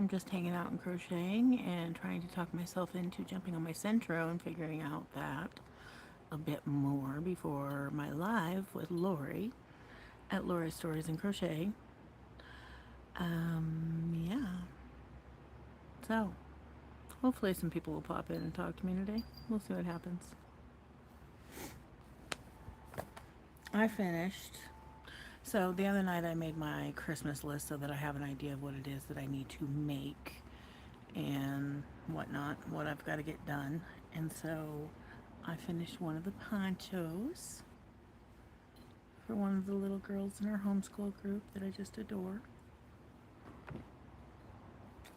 just hanging out and crocheting and trying to talk myself into jumping on my Centro and figuring out that a bit more before my live with Lori at Lori's Stories and Crochet. Yeah. So, hopefully some people will pop in and talk to me today. We'll see what happens. I finished. So the other night I made my Christmas list so that I have an idea of what it is that I need to make and whatnot, what I've got to get done. And so I finished one of the ponchos for one of the little girls in our homeschool group that I just adore.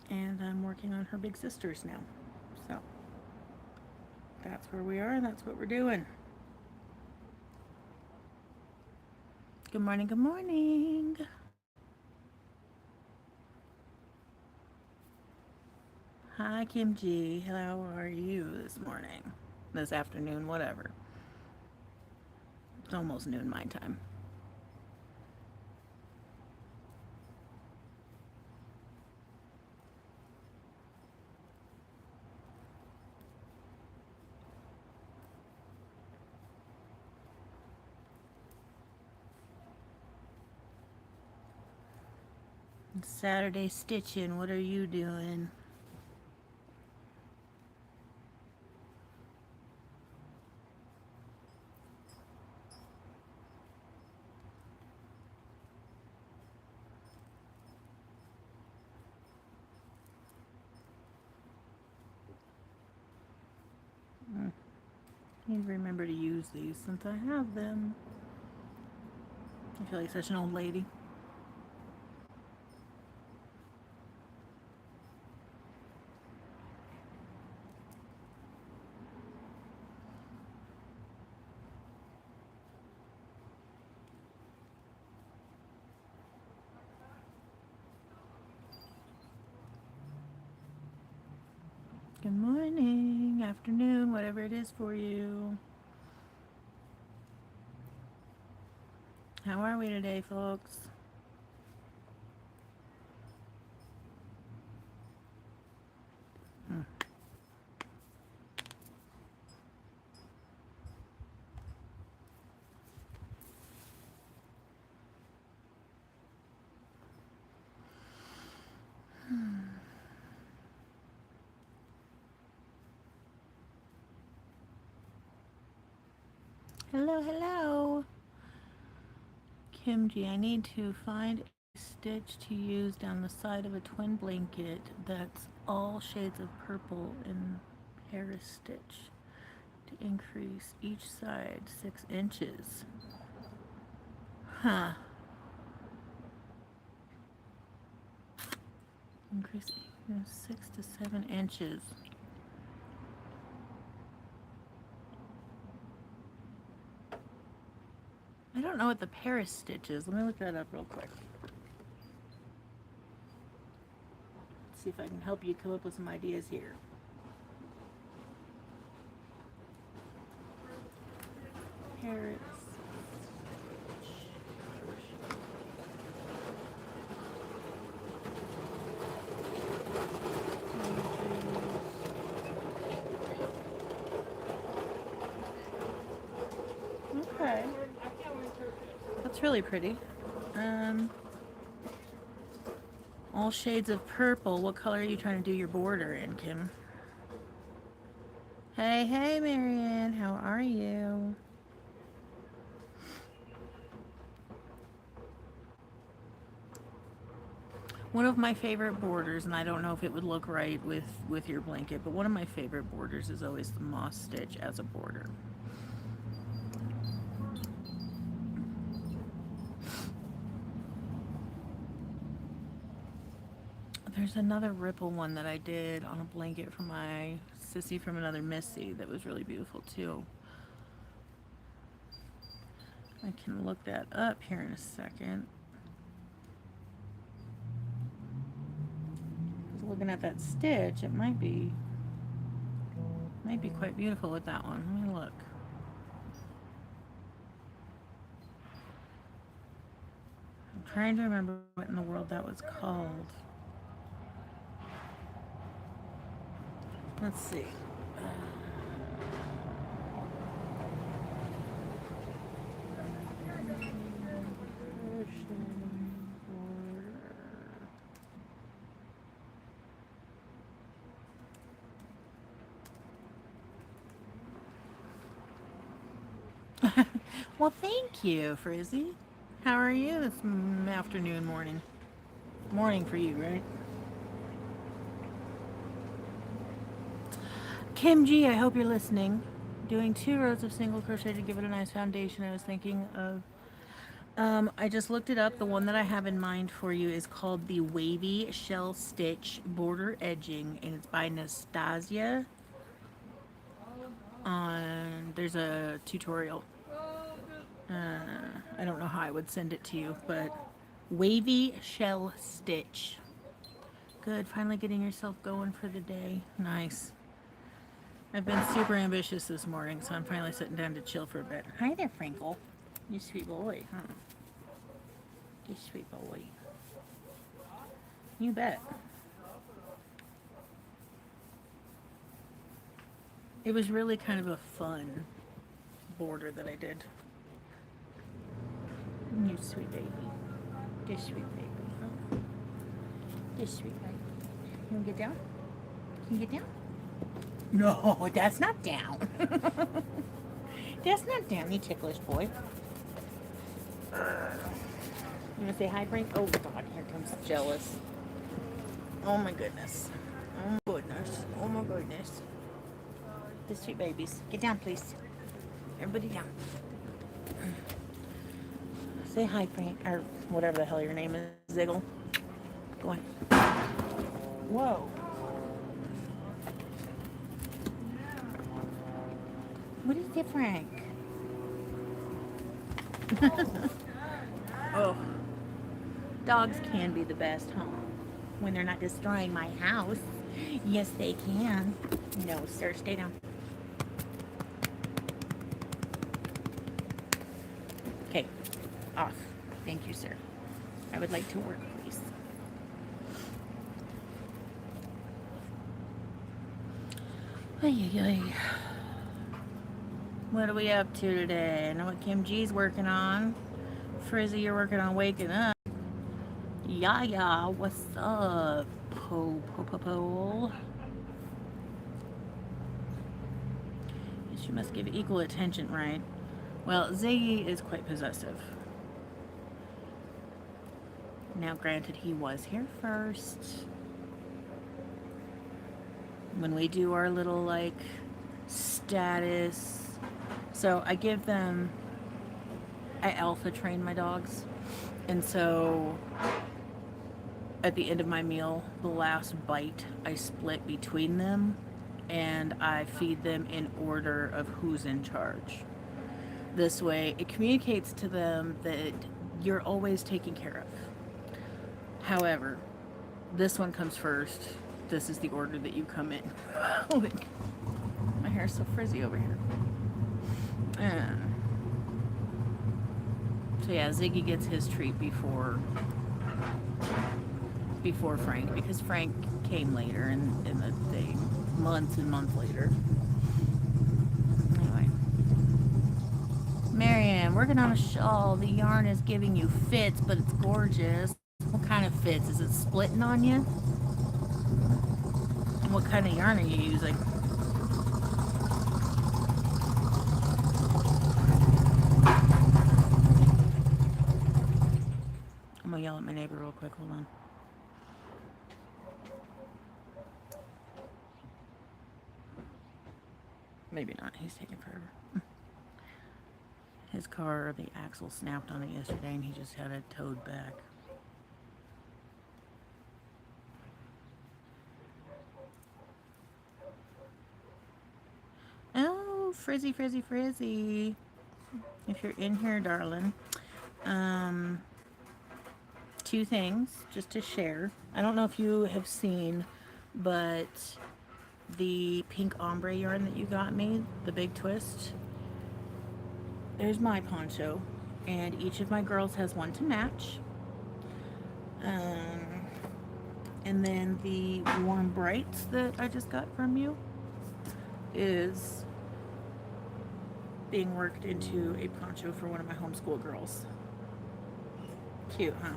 And I'm working on her big sisters now. So that's where we are, and that's what we're doing. Good morning, good morning. Hi, Kim G. How are you this morning? This afternoon, whatever. It's almost noon my time. It's Saturday stitching. What are you doing? I need to remember to use these since I have them. I feel like such an old lady. Good morning, afternoon, whatever it is for you. How are we today, folks? Hello, hello. Kimji, I need to find a stitch to use down the side of a twin blanket that's all shades of purple in Paris stitch to increase each side 6 inches. Huh. Increase 6 to 7 inches. I don't know what the Paris stitch is. Let me look that up real quick. See if I can help you come up with some ideas here. Paris. Okay. That's really pretty. All shades of purple. What color are you trying to do your border in, Kim? Hey, hey, Marianne. How are you? One of my favorite borders, and I don't know if it would look right with your blanket, but one of my favorite borders is always the moss stitch as a border. There's another ripple one that I did on a blanket for my sissy from another Missy that was really beautiful too. I can look that up here in a second. Looking at that stitch, it might be quite beautiful with that one. Let me look. I'm trying to remember what in the world that was called. Let's see. Well, thank you, Frizzy. How are you this afternoon, morning? Morning for you, right? Kim G, I hope you're listening. Doing 2 rows of single crochet to give it a nice foundation. I was thinking of, I just looked it up. The one that I have in mind for you is called the Wavy Shell Stitch Border Edging, and it's by Nastasia. There's a tutorial. I don't know how I would send it to you, but Wavy Shell Stitch. Good, finally getting yourself going for the day. Nice. I've been super ambitious this morning, so I'm finally sitting down to chill for a bit. Hi there, Frankel. You sweet boy, huh? You sweet boy. You bet. It was really kind of a fun border that I did. You sweet baby. You sweet baby, huh? You sweet baby. You want to get down? Can you get down? No, that's not down. That's not down, you ticklish boy. You want to say hi, Frank? Oh, God, here comes Jealous. Oh, my goodness. Oh, my goodness. Oh, my goodness. The sweet babies. Get down, please. Everybody down. Say hi, Frank, or whatever the hell your name is, Ziggle. Go on. Whoa. What is it, Frank? Oh. Dogs can be the best, huh? When they're not destroying my house. Yes, they can. No, sir, stay down. Okay, off. Thank you, sir. I would like to work, please. Ay, ay, ay. What are we up to today? I know what Kim G's working on. Frizzy, you're working on waking up. Yeah, what's up? Po. She must give equal attention, right? Well, Ziggy is quite possessive. Now, granted, he was here first. When we do our little, like, status. So, I give them... I alpha train my dogs. And so, at the end of my meal, the last bite, I split between them. And I feed them in order of who's in charge. This way, it communicates to them that you're always taken care of. However, this one comes first. This is the order that you come in. My hair's so frizzy over here. So yeah, Ziggy gets his treat before Frank, because Frank came later in the thing, months and months later. Anyway. Marianne, working on a shawl. The yarn is giving you fits, but it's gorgeous. What kind of fits? Is it splitting on you? What kind of yarn are you using? I'm gonna yell at my neighbor real quick. Hold on. Maybe not. He's taking forever. His car, the axle snapped on it yesterday, and he just had it towed back. Oh, Frizzy. If you're in here, darling. Two things just to share. I don't know if you have seen, but the pink ombre yarn that you got me, the big twist, there's my poncho, and each of my girls has one to match. And then the warm brights that I just got from you, is being worked into a poncho for one of my homeschool girls. Cute, huh?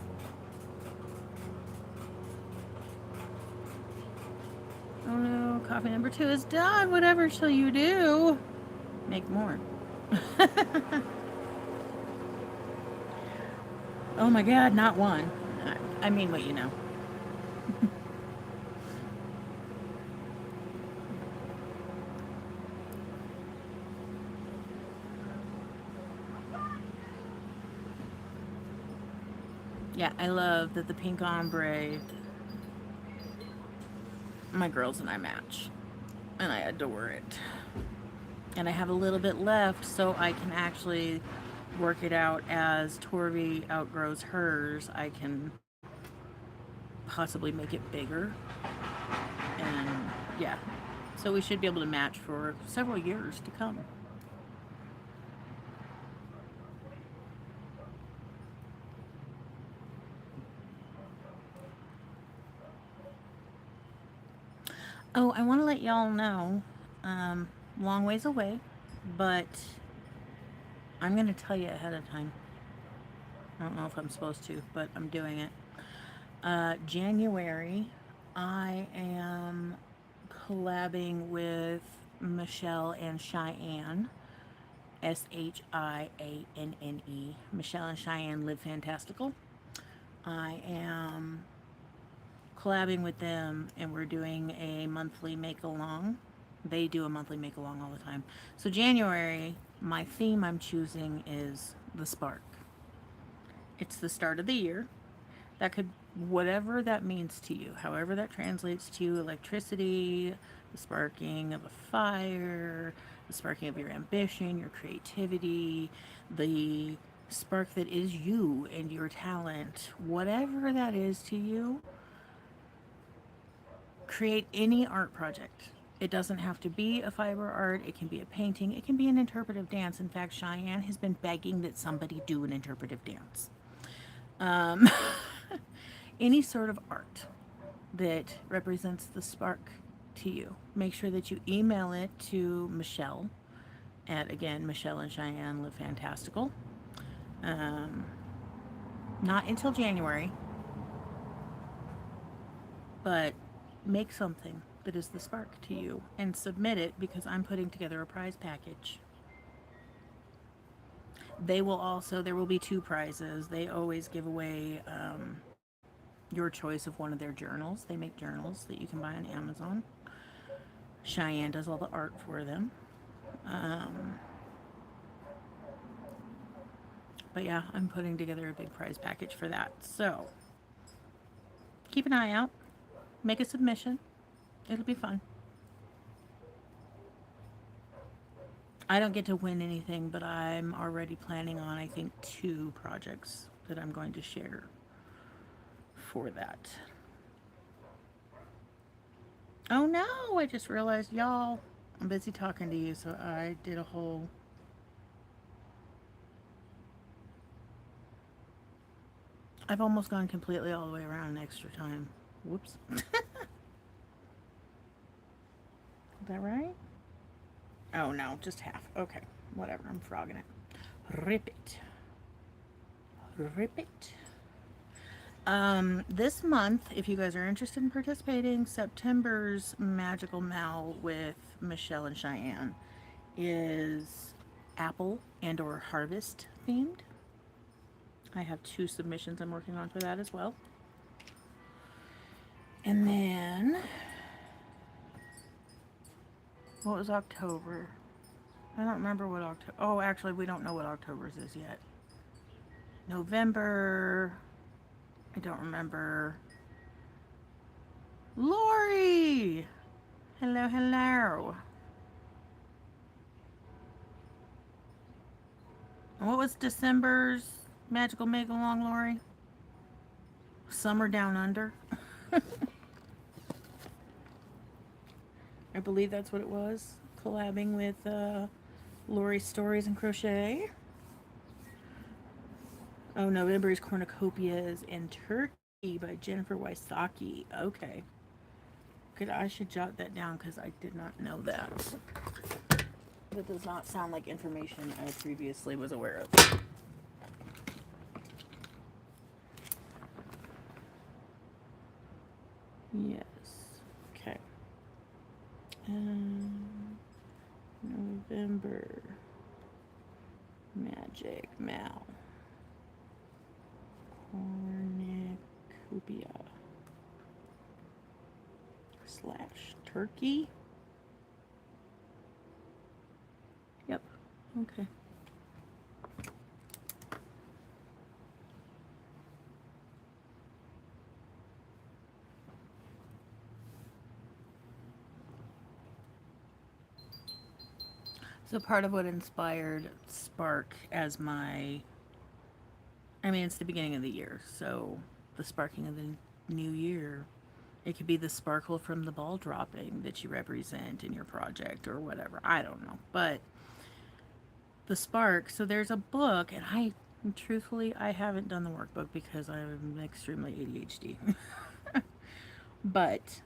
Oh no, coffee number 2 is done. Whatever shall you do? Make more. Oh my god, not one. I mean what you know. Yeah, I love that the pink ombre, my girls and I match. And I adore it. And I have a little bit left so I can actually work it out as Torvi outgrows hers. I can possibly make it bigger. And yeah, so we should be able to match for several years to come. Oh, I want to let y'all know, long ways away, but I'm going to tell you ahead of time. I don't know if I'm supposed to, but I'm doing it. January, I am collabing with Michelle and Cheyenne. Shianne. Michelle and Cheyenne Live Fantastical. I am collabing with them and we're doing a monthly make along. They do a monthly make along all the time. So, January, my theme I'm choosing is the spark. It's the start of the year. That could, whatever that means to you, however that translates to you, electricity, the sparking of a fire, the sparking of your ambition, your creativity, the spark that is you and your talent, whatever that is to you, create any art project. It doesn't have to be a fiber art, it can be a painting, it can be an interpretive dance. In fact, Cheyenne has been begging that somebody do an interpretive dance. Um, any sort of art that represents the spark to you. Make sure that you email it to Michelle at, again, Michelle and Cheyenne Live Fantastical. Um, Not until January, but make something that is the spark to you and submit it because I'm putting together a prize package. They will also, there will be 2 prizes. They always give away your choice of one of their journals. They make journals that you can buy on Amazon. Cheyenne does all the art for them. Um, but yeah, I'm putting together a big prize package for that. So keep an eye out. Make a submission. It'll be fun. I don't get to win anything, but I'm already planning on, I think, 2 projects that I'm going to share for that. Oh no, I just realized, y'all, I'm busy talking to you, so I did a whole. I've almost gone completely all the way around in extra time. Whoops. Is that right? Oh no, just half. Okay, whatever, I'm frogging it. Rip it. Rip it. This month, if you guys are interested in participating, September's Magical Mal with Michelle and Cheyenne is apple and or harvest themed. I have 2 submissions I'm working on for that as well. And then, what was October? I don't remember what October. Oh, actually, we don't know what October's is yet. November. I don't remember. Lori! Hello, hello. And what was December's magical make along, Lori? Summer Down Under. I believe that's what it was. Collabing with Lori's Stories and Crochet. Oh, November's Cornucopias in Turkey by Jennifer Wysocki. Okay. Good, I should jot that down because I did not know that. That does not sound like information I previously was aware of. Yes. Okay. November. Magic Mal. Cornucopia. / turkey. Yep. Okay. So part of what inspired Spark as my, I mean, it's the beginning of the year, so the sparking of the new year. It could be the sparkle from the ball dropping that you represent in your project or whatever. I don't know. But the spark, so there's a book, and truthfully, I haven't done the workbook because I'm extremely ADHD. But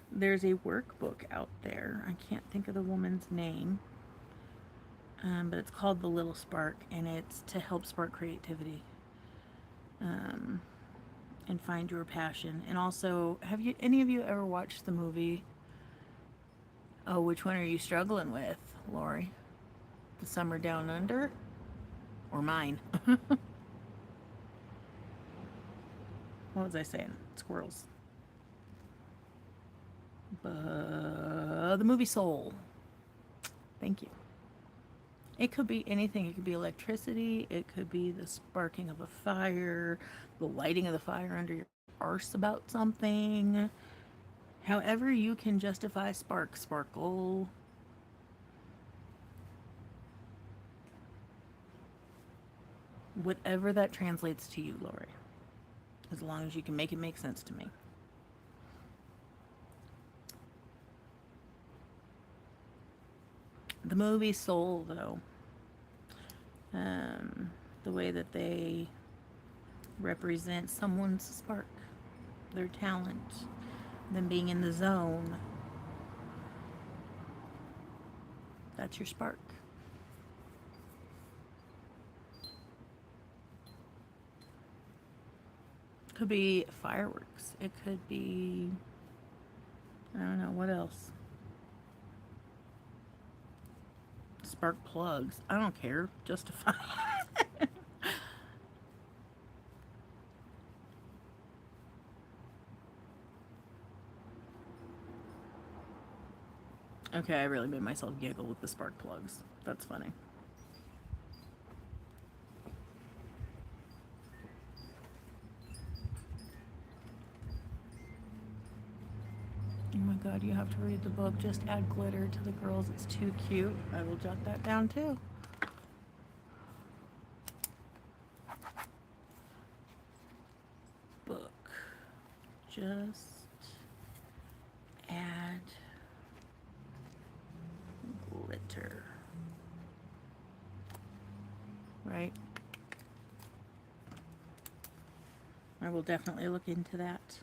there's a workbook out there. I can't think of the woman's name. But it's called The Little Spark, and it's to help spark creativity and find your passion. And also, have you any of you ever watched the movie? Oh, which one are you struggling with, Lori? The Summer Down Under, or mine? What was I saying? Squirrels. The movie Soul. Thank you. It could be anything. It could be electricity. It could be the sparking of a fire, the lighting of the fire under your arse about something. However you can justify spark, sparkle. Whatever that translates to you, Lori. As long as you can make it make sense to me. The movie Soul, though, the way that they represent someone's spark, their talent, them being in the zone, that's your spark. Could be fireworks. It could be, I don't know, what else? Spark plugs. I don't care. Justify. Okay, I really made myself giggle with the spark plugs. That's funny. Oh my god, you have to read the book. Just add glitter to the girls. It's too cute. I will jot that down too. Book. Just add glitter. Right? I will definitely look into that.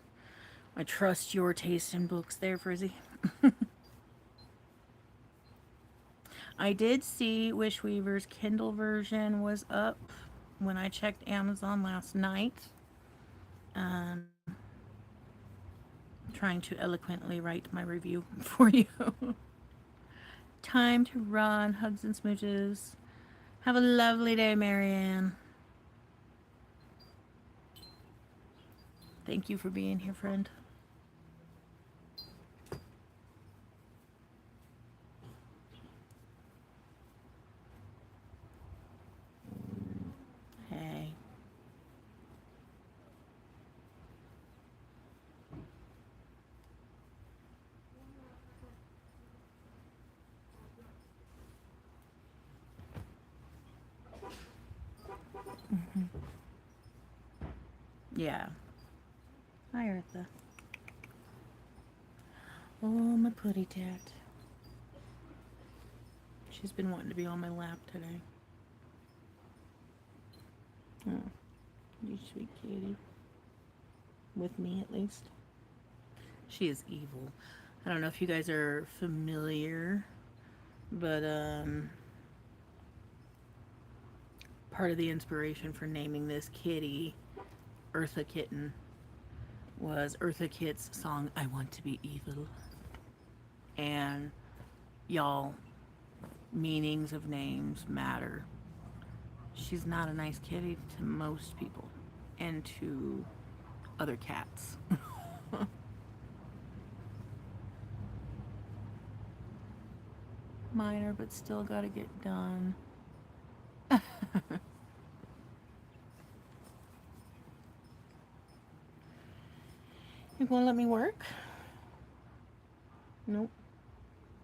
I trust your taste in books there, Frizzy. I did see Wish Weaver's Kindle version was up when I checked Amazon last night. Trying to eloquently write my review for you. Time to run. Hugs and smooches. Have a lovely day, Marianne. Thank you for being here, friend. Hey. Yeah. Hi, Eartha. Oh, my putty tat. She's been wanting to be on my lap today. Oh, you sweet kitty. With me, at least. She is evil. I don't know if you guys are familiar, but part of the inspiration for naming this kitty Eartha Kitten was Eartha Kitt's song I Want to Be Evil. And y'all, meanings of names matter. She's not a nice kitty to most people and to other cats. Minor, but still gotta get done. You gonna let me work? Nope.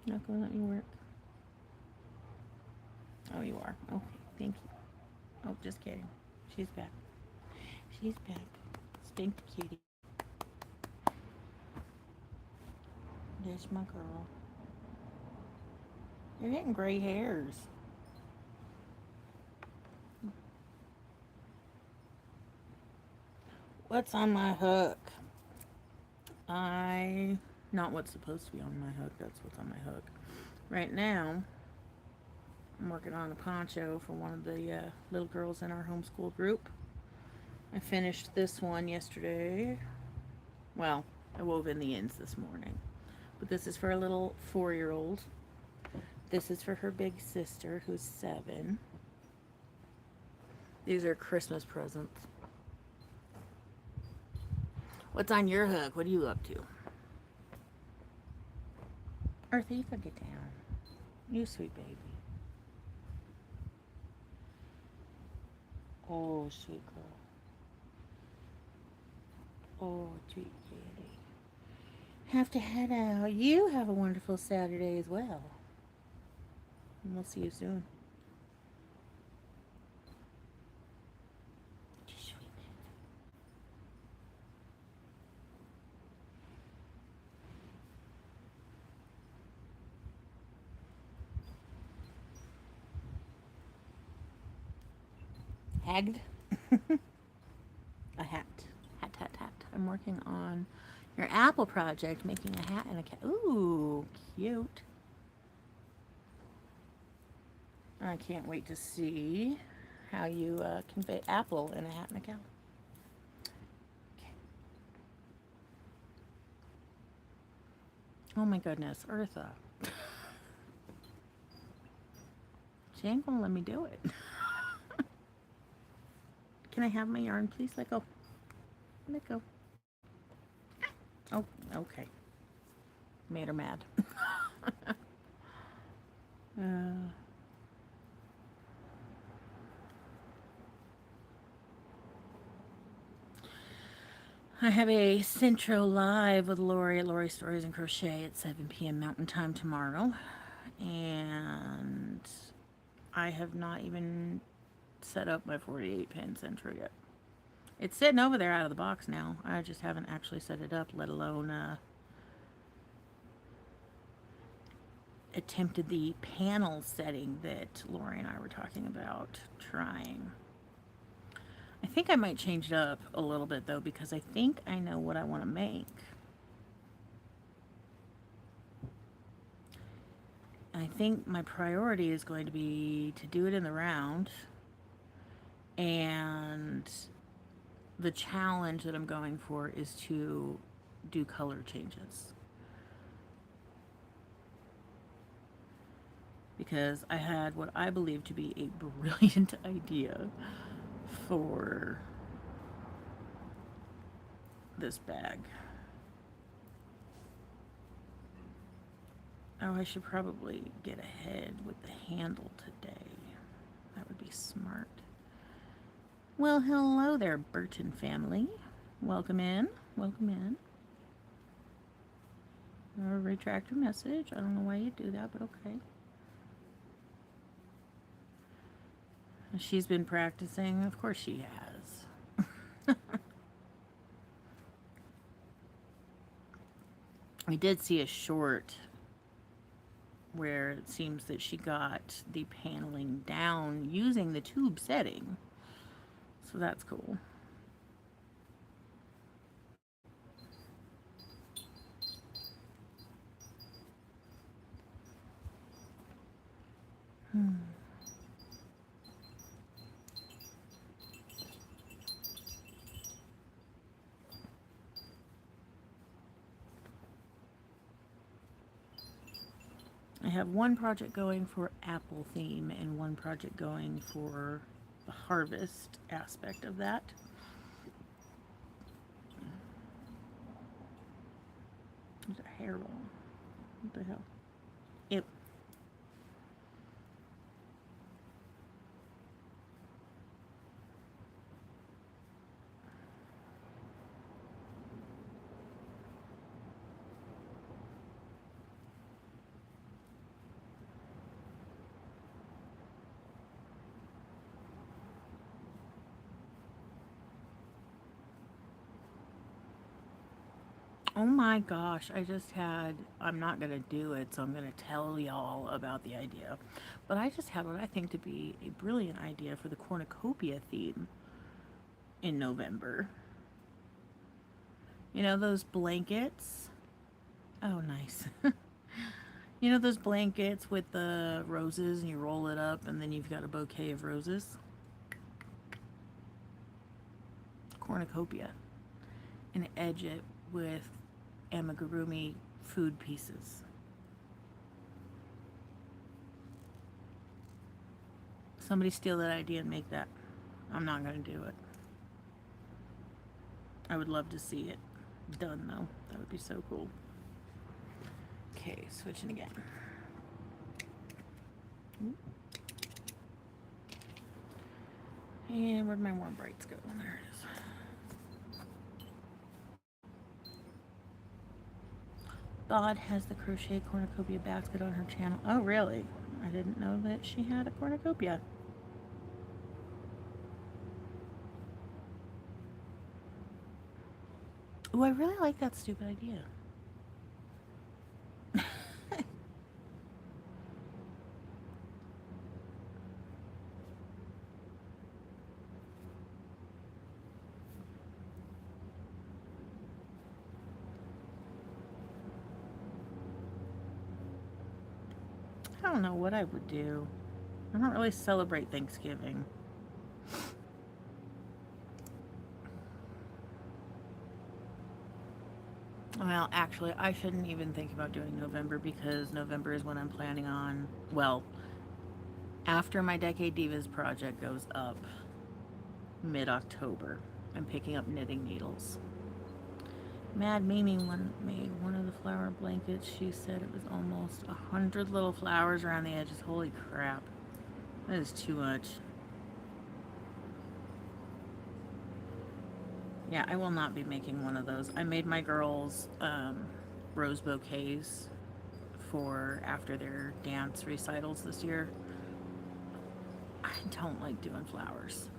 Not gonna let me work. Oh, you are. Okay, thank you. Oh, just kidding. She's back. She's back. Stinky cutie. There's my girl. You're getting gray hairs. What's on my hook? Not what's supposed to be on my hook, that's what's on my hook. Right now, I'm working on a poncho for one of the little girls in our homeschool group. I finished this one yesterday. Well, I wove in the ends this morning. But this is for a little 4-year-old. This is for her big sister, who's 7. These are Christmas presents. What's on your hook? What are you up to? Eartha, you can get down. You sweet baby. Oh, sweet girl. Oh, sweet kitty. Have to head out. You have a wonderful Saturday as well. And we'll see you soon. Hagged. A hat. Hat. I'm working on your apple project, making a hat and a cat. Ooh, cute. I can't wait to see how you can fit apple in a hat and a cow. Okay. Oh my goodness, Eartha. She ain't gonna let me do it. Can I have my yarn, please? Let go. Let go. Oh, okay. Made her mad. I have a Centro Live with Lori at Lori Stories and Crochet at 7 p.m. Mountain Time tomorrow. And I have not even set up my 48 pin Centro yet. It's sitting over there out of the box now. I just haven't actually set it up, let alone attempted the panel setting that Lori and I were talking about trying. I think I might change it up a little bit though, because I think I know what I want to make. I think my priority is going to be to do it in the round, and the challenge that I'm going for is to do color changes. Because I had what I believe to be a brilliant idea for this bag. Oh, I should probably get ahead with the handle today. That would be smart. Well, hello there, Burton family. Welcome in. Welcome in. Or retract your message. I don't know why you do that, but okay. She's been practicing. Of course she has. I did see a short where it seems that she got the paneling down using the tube setting. So that's cool. I have one project going for apple theme and one project going for the harvest aspect of that. There's a hairball. What the hell? Yep. Oh my gosh, I'm not going to do it, so I'm going to tell y'all about the idea. But I just had what I think to be a brilliant idea for the cornucopia theme in November. You know those blankets? Oh, nice. You know those blankets with the roses and you roll it up and then you've got a bouquet of roses? Cornucopia. And edge it with amigurumi food pieces. Somebody steal that idea and make that. I'm not going to do it. I would love to see it done though. That would be so cool. Okay, switching again. And where'd my warm brights go? There it is. Bod has the crochet cornucopia basket on her channel. Oh, really? I didn't know that she had a cornucopia. Oh, I really like that stupid idea. I don't know what I would do. I don't really celebrate Thanksgiving. Well, actually, I shouldn't even think about doing November because November is when I'm planning on, well, after my Decade Divas project goes up mid-October, I'm picking up knitting needles. Mad Mimi made one of the flower blankets. She said it was almost 100 little flowers around the edges. Holy crap. That is too much. Yeah, I will not be making one of those. I made my girls rose bouquets for after their dance recitals this year. I don't like doing flowers.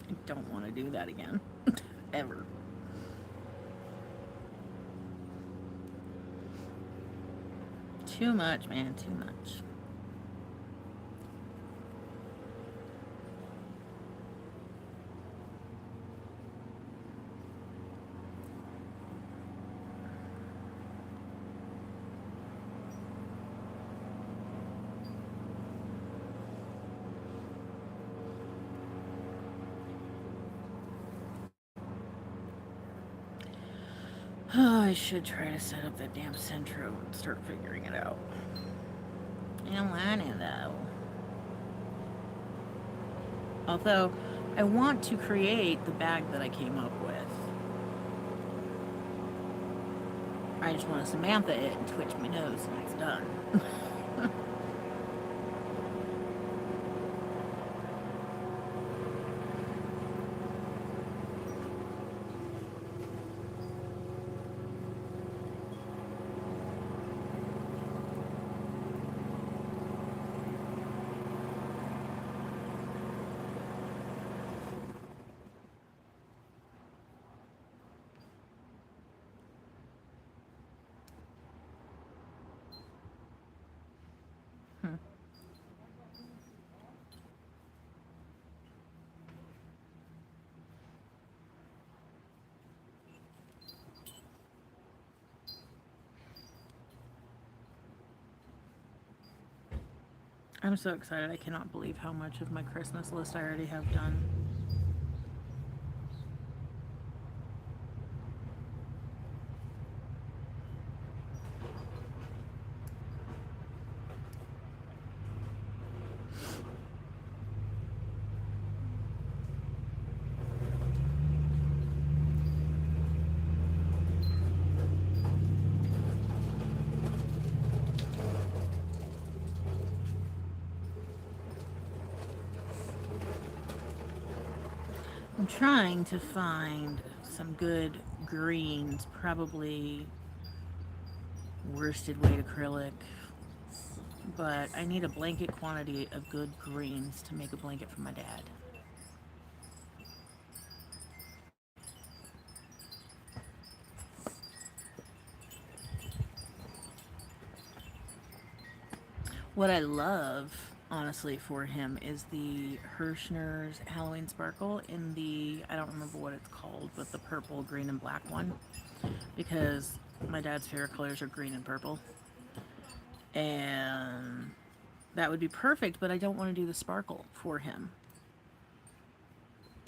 I don't want to do that again. Ever. Too much, man. Too much. Oh, I should try to set up that damn Centro and start figuring it out. I don't want it though. Although, I want to create the bag that I came up with. I just want to Samantha it and twitch my nose and it's done. I'm so excited. I cannot believe how much of my Christmas list I already have done. I'm trying to find some good greens, probably worsted weight acrylic, but I need a blanket quantity of good greens to make a blanket for my dad. What I love, honestly, for him is the Hirschner's Halloween Sparkle in the, I don't remember what it's called, but the purple, green, and black one. Because my dad's favorite colors are green and purple. And that would be perfect, but I don't want to do the sparkle for him.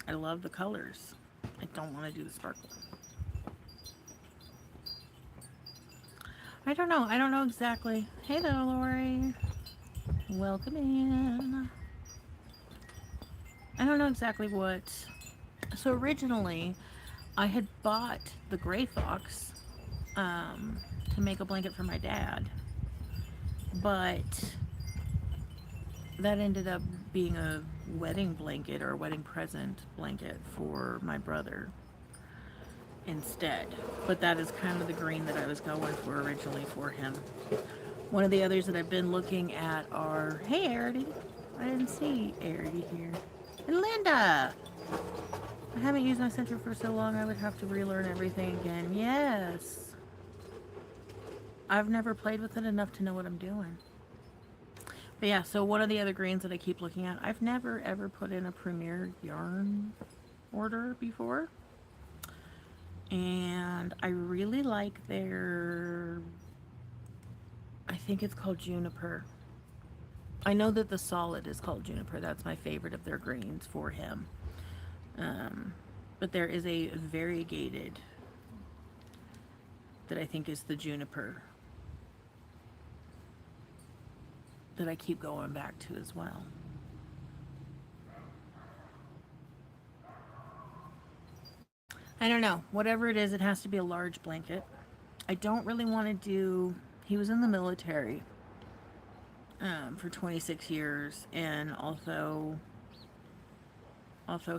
I love the colors. I don't want to do the sparkle. I don't know. I don't know exactly. Hey there, Lori. Welcome in. I don't know exactly what. So originally, I had bought the gray fox to make a blanket for my dad, but that ended up being a wedding blanket or a wedding present blanket for my brother instead. But that is kind of the green that I was going for originally for him. One of the others that I've been looking at are, hey Arity, I didn't see Arity here. And Linda! I haven't used my center for so long I would have to relearn everything again. Yes! I've never played with it enough to know what I'm doing. But yeah, so one of the other greens that I keep looking at, I've never ever put in a Premier yarn order before. And I really like their, I think it's called Juniper. I know that the solid is called Juniper. That's my favorite of their greens for him. But there is a variegated that I think is the Juniper that I keep going back to as well. I don't know. Whatever it is, it has to be a large blanket. I don't really want to do... He was in the military for 26 years, and also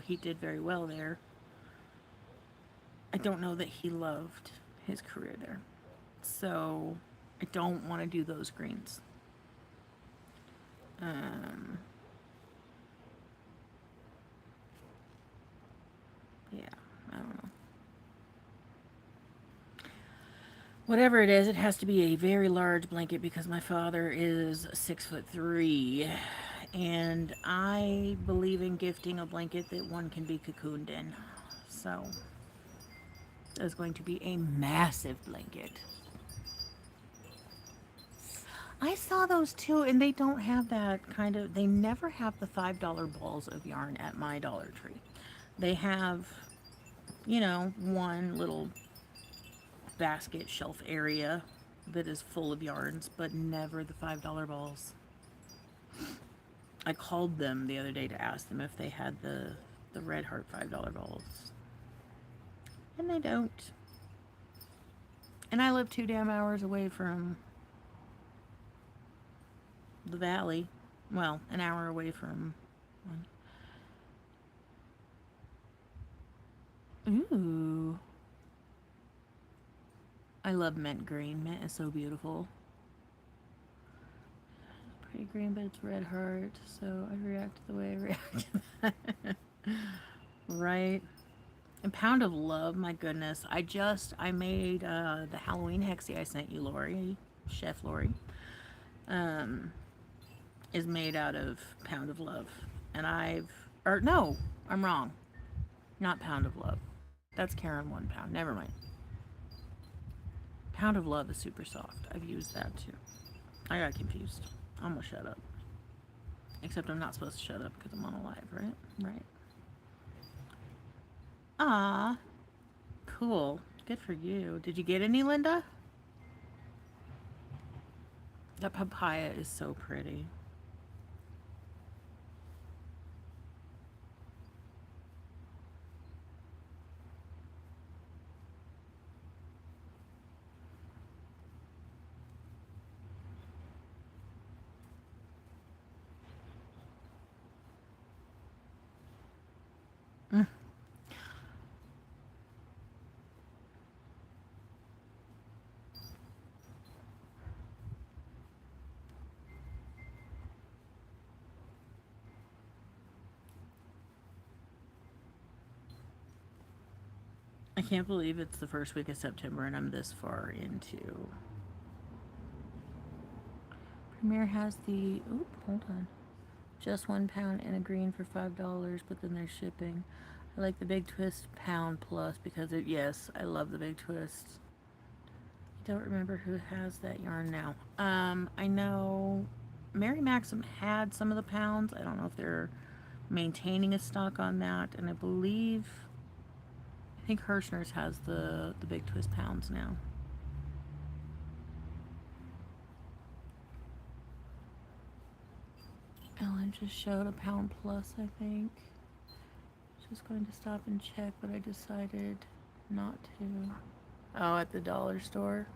he did very well there. I don't know that he loved his career there. So I don't want to do those greens. Yeah, I don't know. Whatever it is, it has to be a very large blanket because my father is 6'3", and I believe in gifting a blanket that one can be cocooned in. So it's going to be a massive blanket. I saw those too, and they don't have that kind of, they never have the $5 balls of yarn at my Dollar Tree. They have, you know, one little basket shelf area that is full of yarns, but never the $5 balls. I called them the other day to ask them if they had the Red Heart $5 balls. And they don't. And I live 2 damn hours away from the valley. Well, an hour away from one. Ooh. I love mint green. Mint is so beautiful. Pretty green, but it's red heart, so I react the way I react to that. Right? And Pound of Love, my goodness. I made the Halloween Hexie I sent you, Lori. Chef Lori. Is made out of Pound of Love. And no, I'm wrong. Not Pound of Love. That's Karen 1 pound. Never mind. Pound of Love is super soft. I've used that too. I got confused. I'm gonna shut up. Except I'm not supposed to shut up because I'm on a live, right? Right. Ah, cool. Good for you. Did you get any, Linda? That papaya is so pretty. I can't believe it's the first week of September and I'm this far into. Premier has the, oop, hold on. Just £1 and a green for $5, but then there's shipping. I like the Big Twist pound plus because it, yes, I love the Big Twist. I don't remember who has that yarn now. I know Mary Maxim had some of the pounds. I don't know if they're maintaining a stock on that, and I think Hirschner's has the Big Twist pounds now. Ellen just showed a pound plus, I think. Just going to stop and check, but I decided not to. Oh, at the dollar store.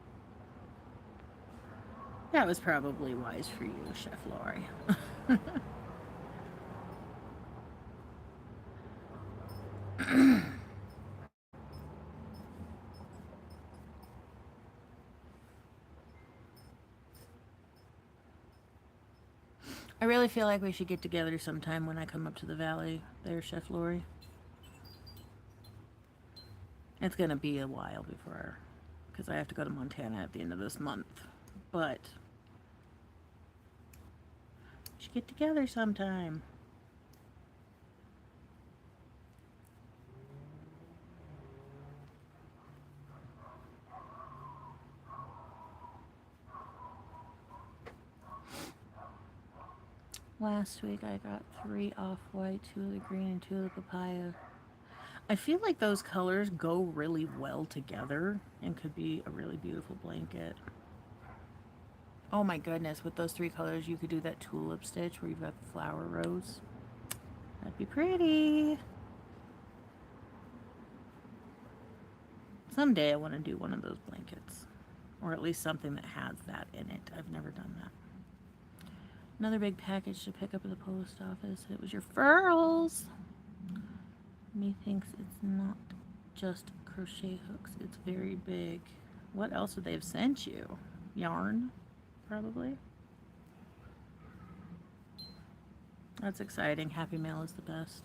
That was probably wise for you, Chef Lori. I really feel like we should get together sometime when I come up to the valley there, Chef Lori. It's going to be a while before, because I have to go to Montana at the end of this month. But we should get together sometime. Last week I got 3 off-white, 2 of the green, and 2 of the papaya. I feel like those colors go really well together and could be a really beautiful blanket. Oh my goodness, with those 3 colors you could do that tulip stitch where you've got the flower rose. That'd be pretty. Someday I want to do one of those blankets. Or at least something that has that in it. I've never done that. Another big package to pick up at the post office. It was your furls. Methinks it's not just crochet hooks. It's very big. What else would they have sent you? Yarn, probably. That's exciting. Happy Mail is the best.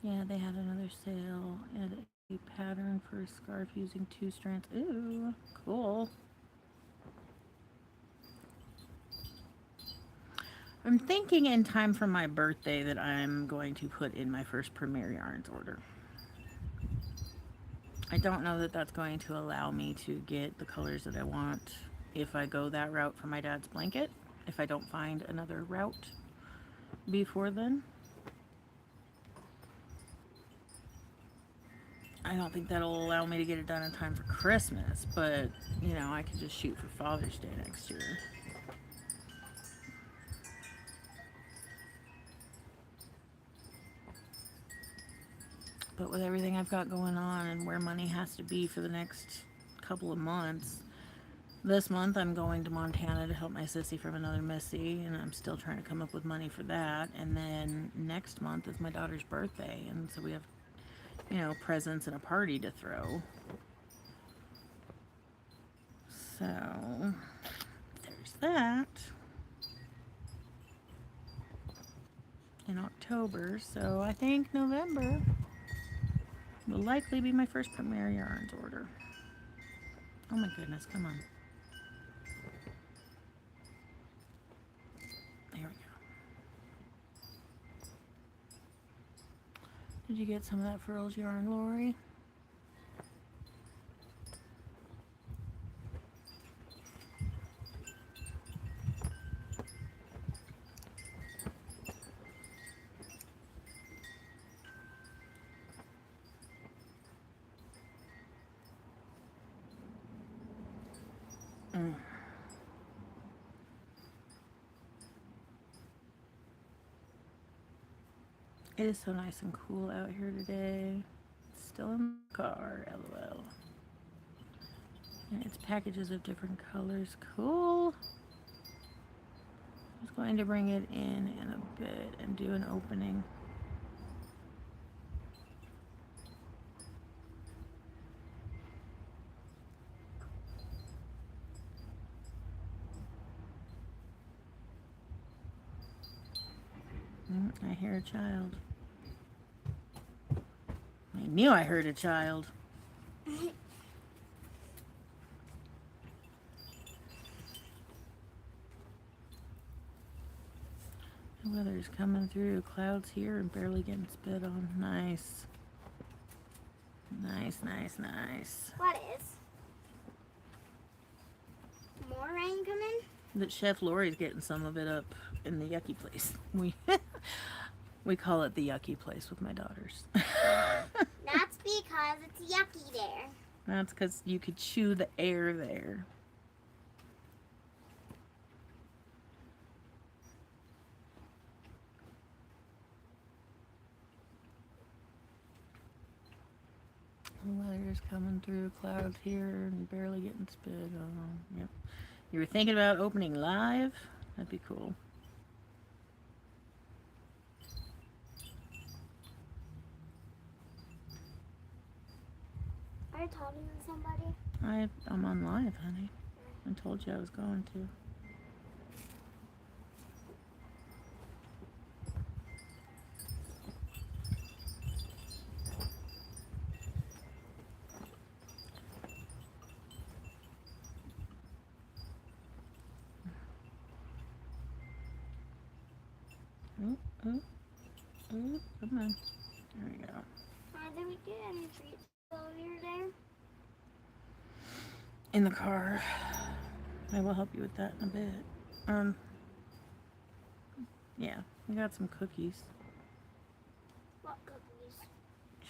Yeah, they had another sale and a pattern for a scarf using 2 strands. Ooh, cool. I'm thinking in time for my birthday that I'm going to put in my first Premier Yarns order. I don't know that that's going to allow me to get the colors that I want if I go that route for my dad's blanket, if I don't find another route before then. I don't think that'll allow me to get it done in time for Christmas, but, you know, I could just shoot for Father's Day next year. But with everything I've got going on and where money has to be for the next couple of months, this month I'm going to Montana to help my sissy from another Missy, and I'm still trying to come up with money for that. And then next month is my daughter's birthday, and so we have, you know, presents and a party to throw. So there's that in October. So I think November will likely be my first Premier Yarns order. Oh my goodness, come on. There we go. Did you get some of that furls yarn, Lori? It is so nice and cool out here today. It's still in the car, lol. And it's packages of different colors. Cool. I'm just going to bring it in a bit and do an opening. I hear a child. I knew I heard a child. The weather's coming through. Clouds here and barely getting spit on. Nice. Nice, nice, nice. What is? More rain coming? But Chef Lori's getting some of it up in the yucky place. We call it the yucky place with my daughters. That's because it's yucky there. That's because you could chew the air there. The weather's coming through, clouds here and barely getting spit on. Yep. You were thinking about opening live? That'd be cool. Are you talking to somebody? I'm on live, honey. I told you I was going to. Ooh, come on. There we go. Did we get any treats over there? In the car. I will help you with that in a bit. Yeah, we got some cookies. What cookies?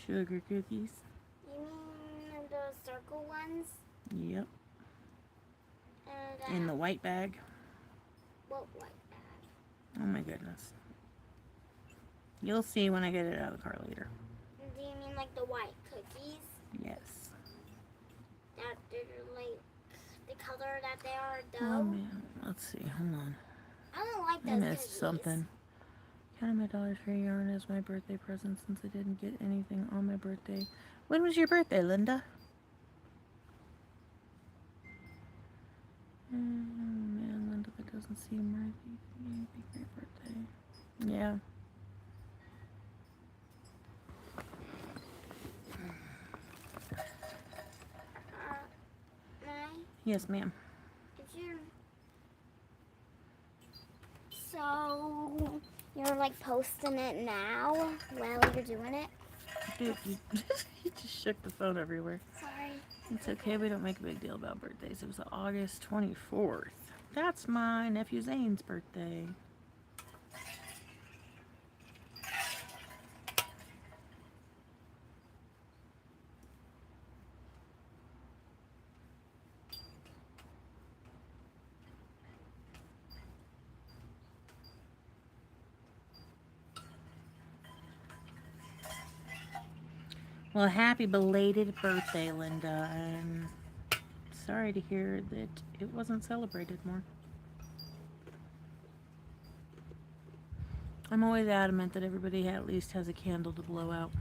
Sugar cookies. You mean the circle ones? Yep. And in the white bag. what white bag? Oh my goodness. You'll see when I get it out of the car later. Do you mean like the white cookies? Yes. That they're like the color that they are Oh dough? man, let's see. Hold on. I don't like those I missed cookies. something. Counted my dollars for yarn as my birthday present since I didn't get anything on my birthday. When was your birthday, Linda? Oh man, Linda, that doesn't seem right. Happy great birthday. Yeah. Yes, ma'am. So you're like posting it now while you're doing it? Dude, you just shook the phone everywhere. Sorry. It's okay, we don't make a big deal about birthdays. It was August 24th. That's my nephew Zane's birthday. Well, happy belated birthday, Linda. I'm sorry to hear that it wasn't celebrated more. I'm always adamant that everybody at least has a candle to blow out.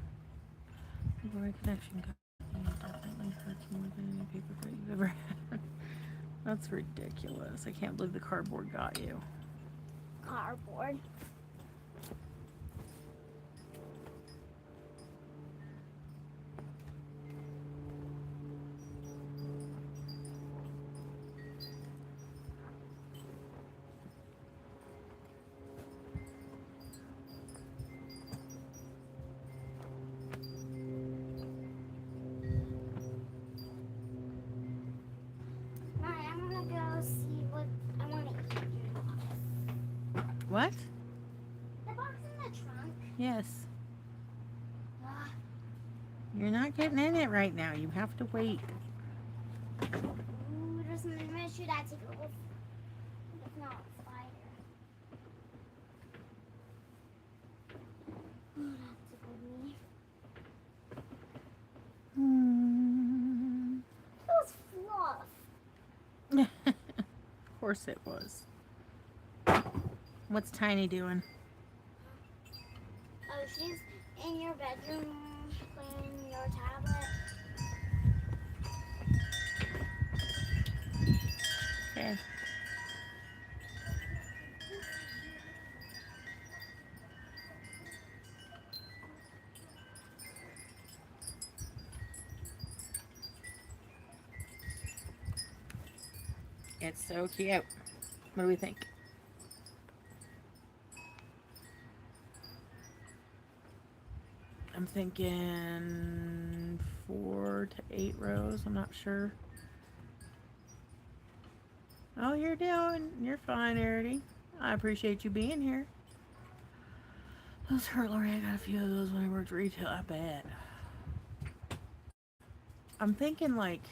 My connection definitely hurts more than any paper cut you've ever had. That's ridiculous. I can't believe the cardboard got you. Cardboard. What? The box in the trunk. Yes. You're not getting in it right now. You have to wait. Ooh, just make sure that tickles. It's not a spider. Ooh, that tickled me. course it was. What's Tiny doing? Oh, she's in your bedroom playing your tablet. Okay. It's so cute. What do we think? I'm thinking 4 to 8 rows. I'm not sure. Oh, you're fine, Arity. I appreciate you being here. Those hurt, Lori. I got a few of those when I worked retail. I bet. I'm thinking like,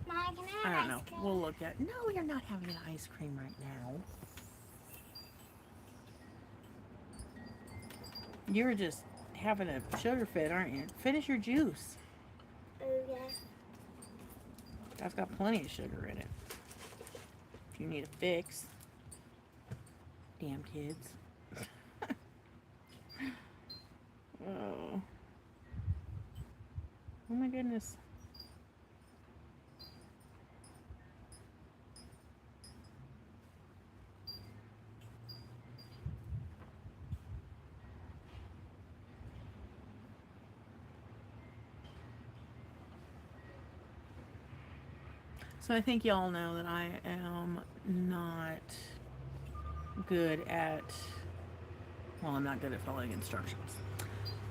Mom, can I I have don't ice know. cream? We'll look at. No, you're not having an ice cream right now. You're just having a sugar fit, aren't you? Finish your juice. Oh, yes. That's got plenty of sugar in it. If you need a fix. Damn kids. Oh. Oh my goodness. So I think y'all know that I am not good at, well, I'm not good at following instructions.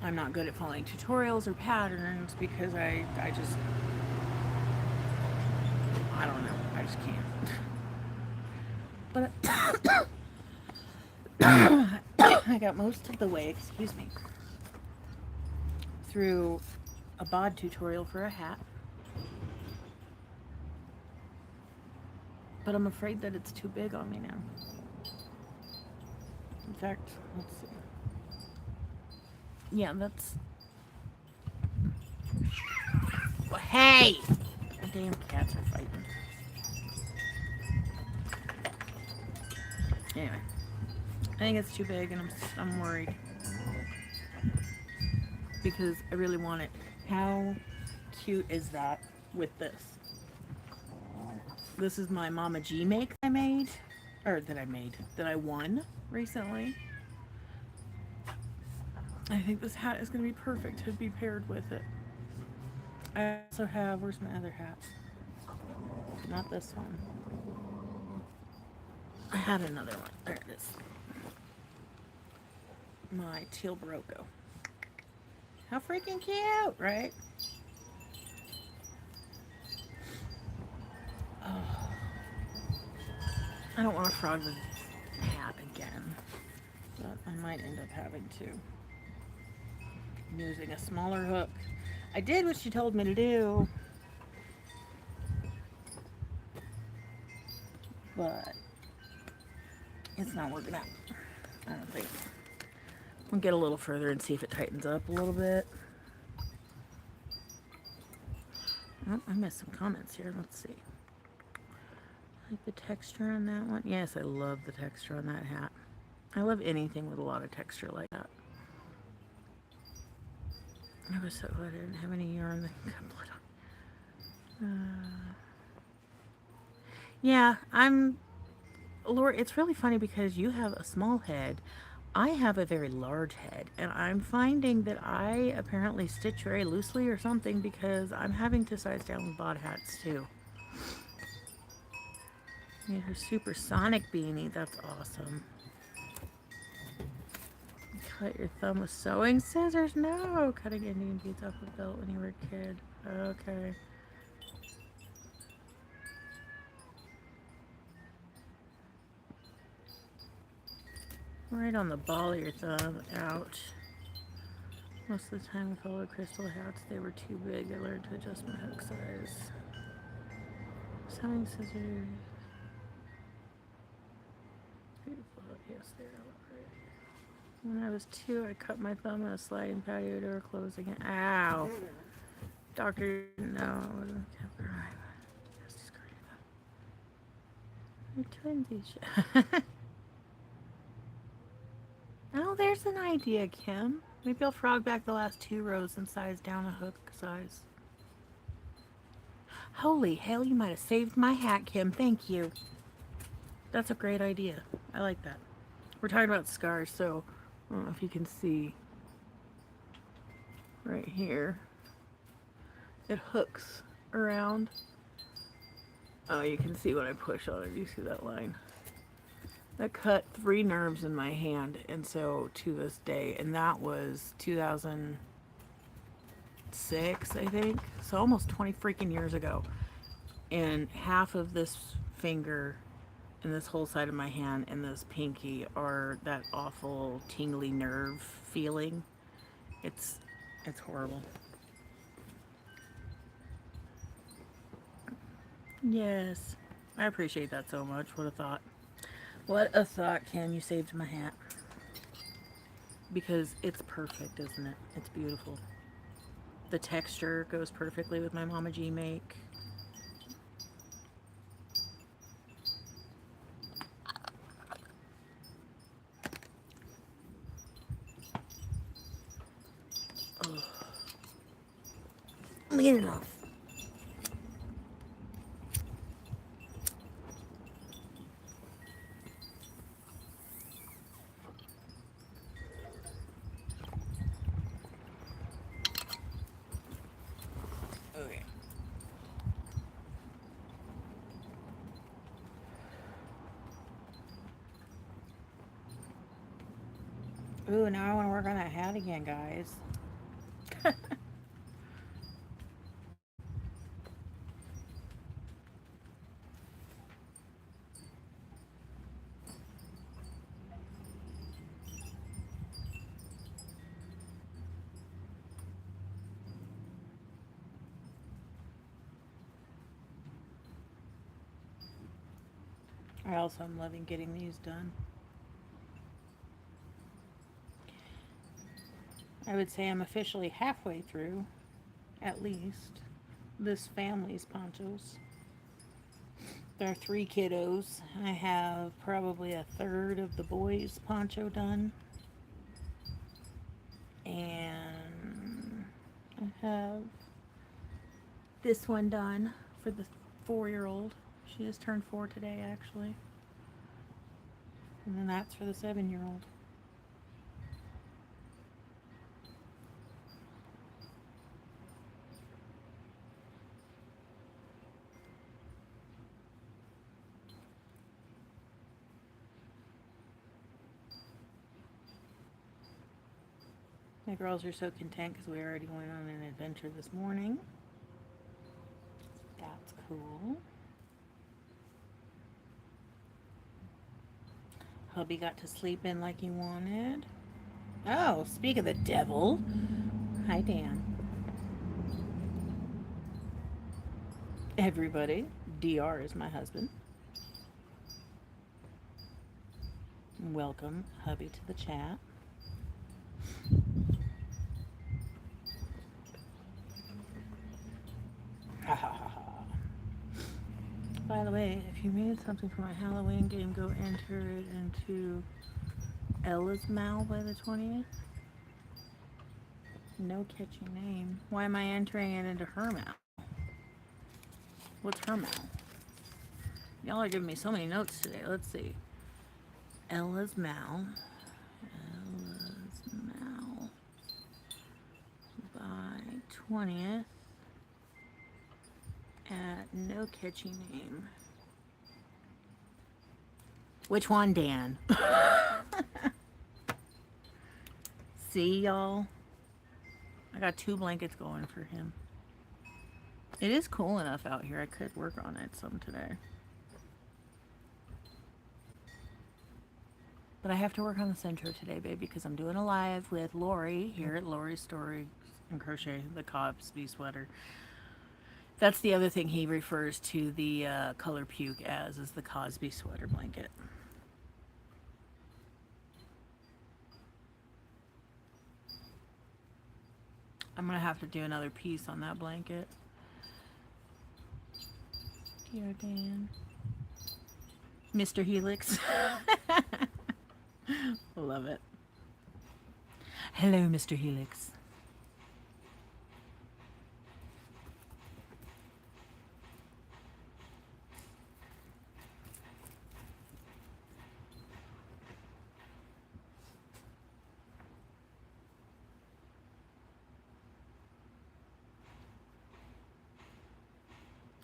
I'm not good at following tutorials or patterns because I just, I don't know. I just can't. But I got most of the way, excuse me, through a bod tutorial for a hat. But I'm afraid that it's too big on me now. In fact, let's see. Yeah, that's... Hey! The damn cats are fighting. Anyway. I think it's too big and I'm worried. Because I really want it. How cute is that with this? This is my Mama G make that I won recently. I think this hat is going to be perfect to be paired with it. I also have, where's my other hat? Not this one. I had another one. There it is. My teal Barocco. How freaking cute, right? Oh. I don't want to frog the hat again, but I might end up having to. I'm using a smaller hook. I did what she told me to do, but it's not working out. I don't think. We'll get a little further and see if it tightens up a little bit. Oh, I missed some comments here. Let's see. Like the texture on that one. Yes, I love the texture on that hat. I love anything with a lot of texture like that. I was so glad I didn't have any yarn that can cut blood on. Yeah, Laura, it's really funny because you have a small head. I have a very large head, and I'm finding that I apparently stitch very loosely or something because I'm having to size down with bod hats too. Yeah, her supersonic beanie, that's awesome. Cut your thumb with sewing scissors? No! Cutting Indian beads off a belt when you were a kid. Okay. Right on the ball of your thumb. Ouch. Most of the time with all the crystal hats, they were too big. I learned to adjust my hook size. Sewing scissors. Beautiful. Yes, they are. When I was 2, I cut my thumb on a sliding patio door closing it. Ow. Doctor didn't know. They're twinsies. Oh, there's an idea, Kim. Maybe I'll frog back the last 2 rows and size down a hook size. Holy hell, you might have saved my hat, Kim. Thank you. That's a great idea. I like that. We're talking about scars, so I don't know if you can see right here. It hooks around. Oh, you can see when I push on it. You see that line? That cut 3 nerves in my hand, and so to this day, and that was 2006, I think. So almost 20 freaking years ago. And half of this finger and this whole side of my hand and this pinky are that awful tingly nerve feeling. It's horrible. Yes. I appreciate that so much. What a thought. What a thought, Kim. You saved my hat. Because it's perfect, isn't it? It's beautiful. The texture goes perfectly with my Mama G make. Ugh. Let me get it off. Okay. Ooh, now I want to work on that hat again, guys. I also am loving getting these done. I would say I'm officially halfway through, at least, this family's ponchos. There are 3 kiddos. I have probably a third of the boys' poncho done. And I have this one done for the 4-year-old. She just turned 4 today, actually. And then that's for the 7-year-old. My girls are so content because we already went on an adventure this morning. That's cool. Hubby got to sleep in like he wanted. Oh, speak of the devil. Hi, Dan. Everybody, DR is my husband. Welcome, hubby, to the chat. Ha ha ha ha. By the way, if you made something for my Halloween game, go enter it into Ella's Mal by the 20th. No catchy name. Why am I entering it into her Mal? What's her Mal? Y'all are giving me so many notes today. Let's see. Ella's Mal. Ella's Mal. By 20th. At no catchy name. Which one, Dan? See, y'all? I got 2 blankets going for him. It is cool enough out here. I could work on it some today. But I have to work on the center today, babe, because I'm doing a live with Lori here at Lori's Story and Crochet, the Cosby sweater. That's the other thing he refers to the color puke as, is the Cosby sweater blanket. I'm going to have to do another piece on that blanket. Dear Dan. Mr. Helix. Love it. Hello, Mr. Helix.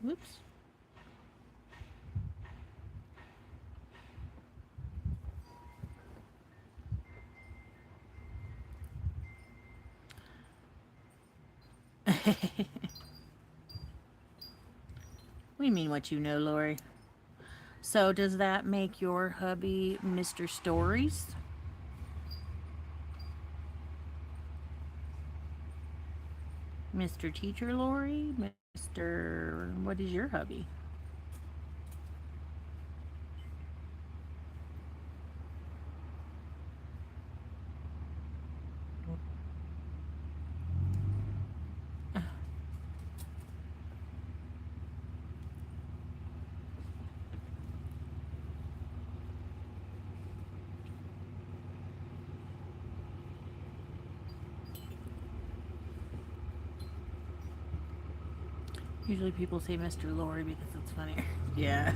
Whoops. What do you mean what you know, Lori? So does that make your hubby Mr. Stories? Mr. Teacher Lori? Mr. What is your hubby? Usually people say Mr. Lori because it's funnier. Yeah.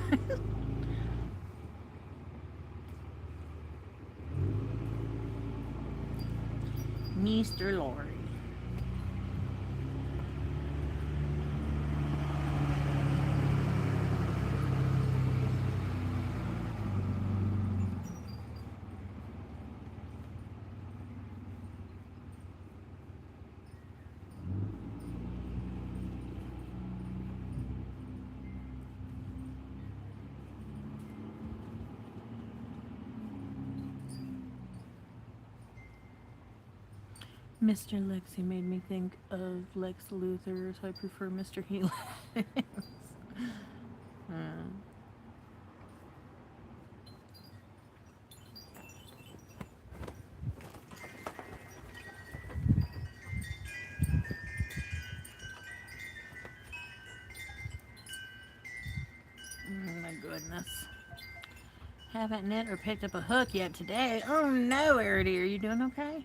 Mr. Lori. Mr. Lexi made me think of Lex Luthor, so I prefer Mr. Helix. My goodness. Haven't knit or picked up a hook yet today. Oh no, Arity, are you doing okay?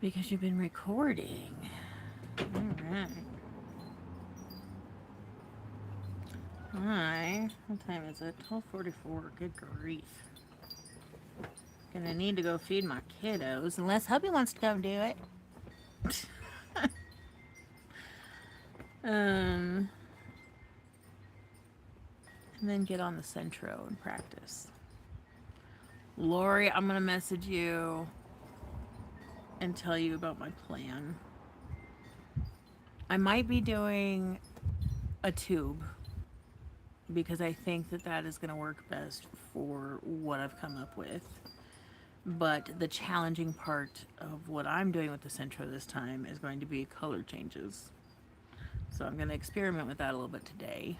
Because you've been recording. Alright. Hi. What time is it? 12:44. Good grief. Gonna need to go feed my kiddos. Unless hubby wants to go do it. And then get on the Centro and practice. Lori, I'm gonna message you and tell you about my plan. I might be doing a tube because I think that that is going to work best for what I've come up with. But the challenging part of what I'm doing with the Centro this time is going to be color changes. So I'm going to experiment with that a little bit today.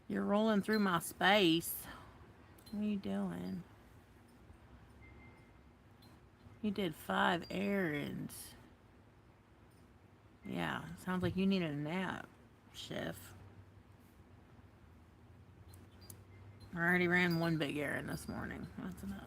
You're rolling through my space. What are you doing? You did 5 errands. Yeah, sounds like you need a nap, Chef. I already ran one big errand this morning. That's enough.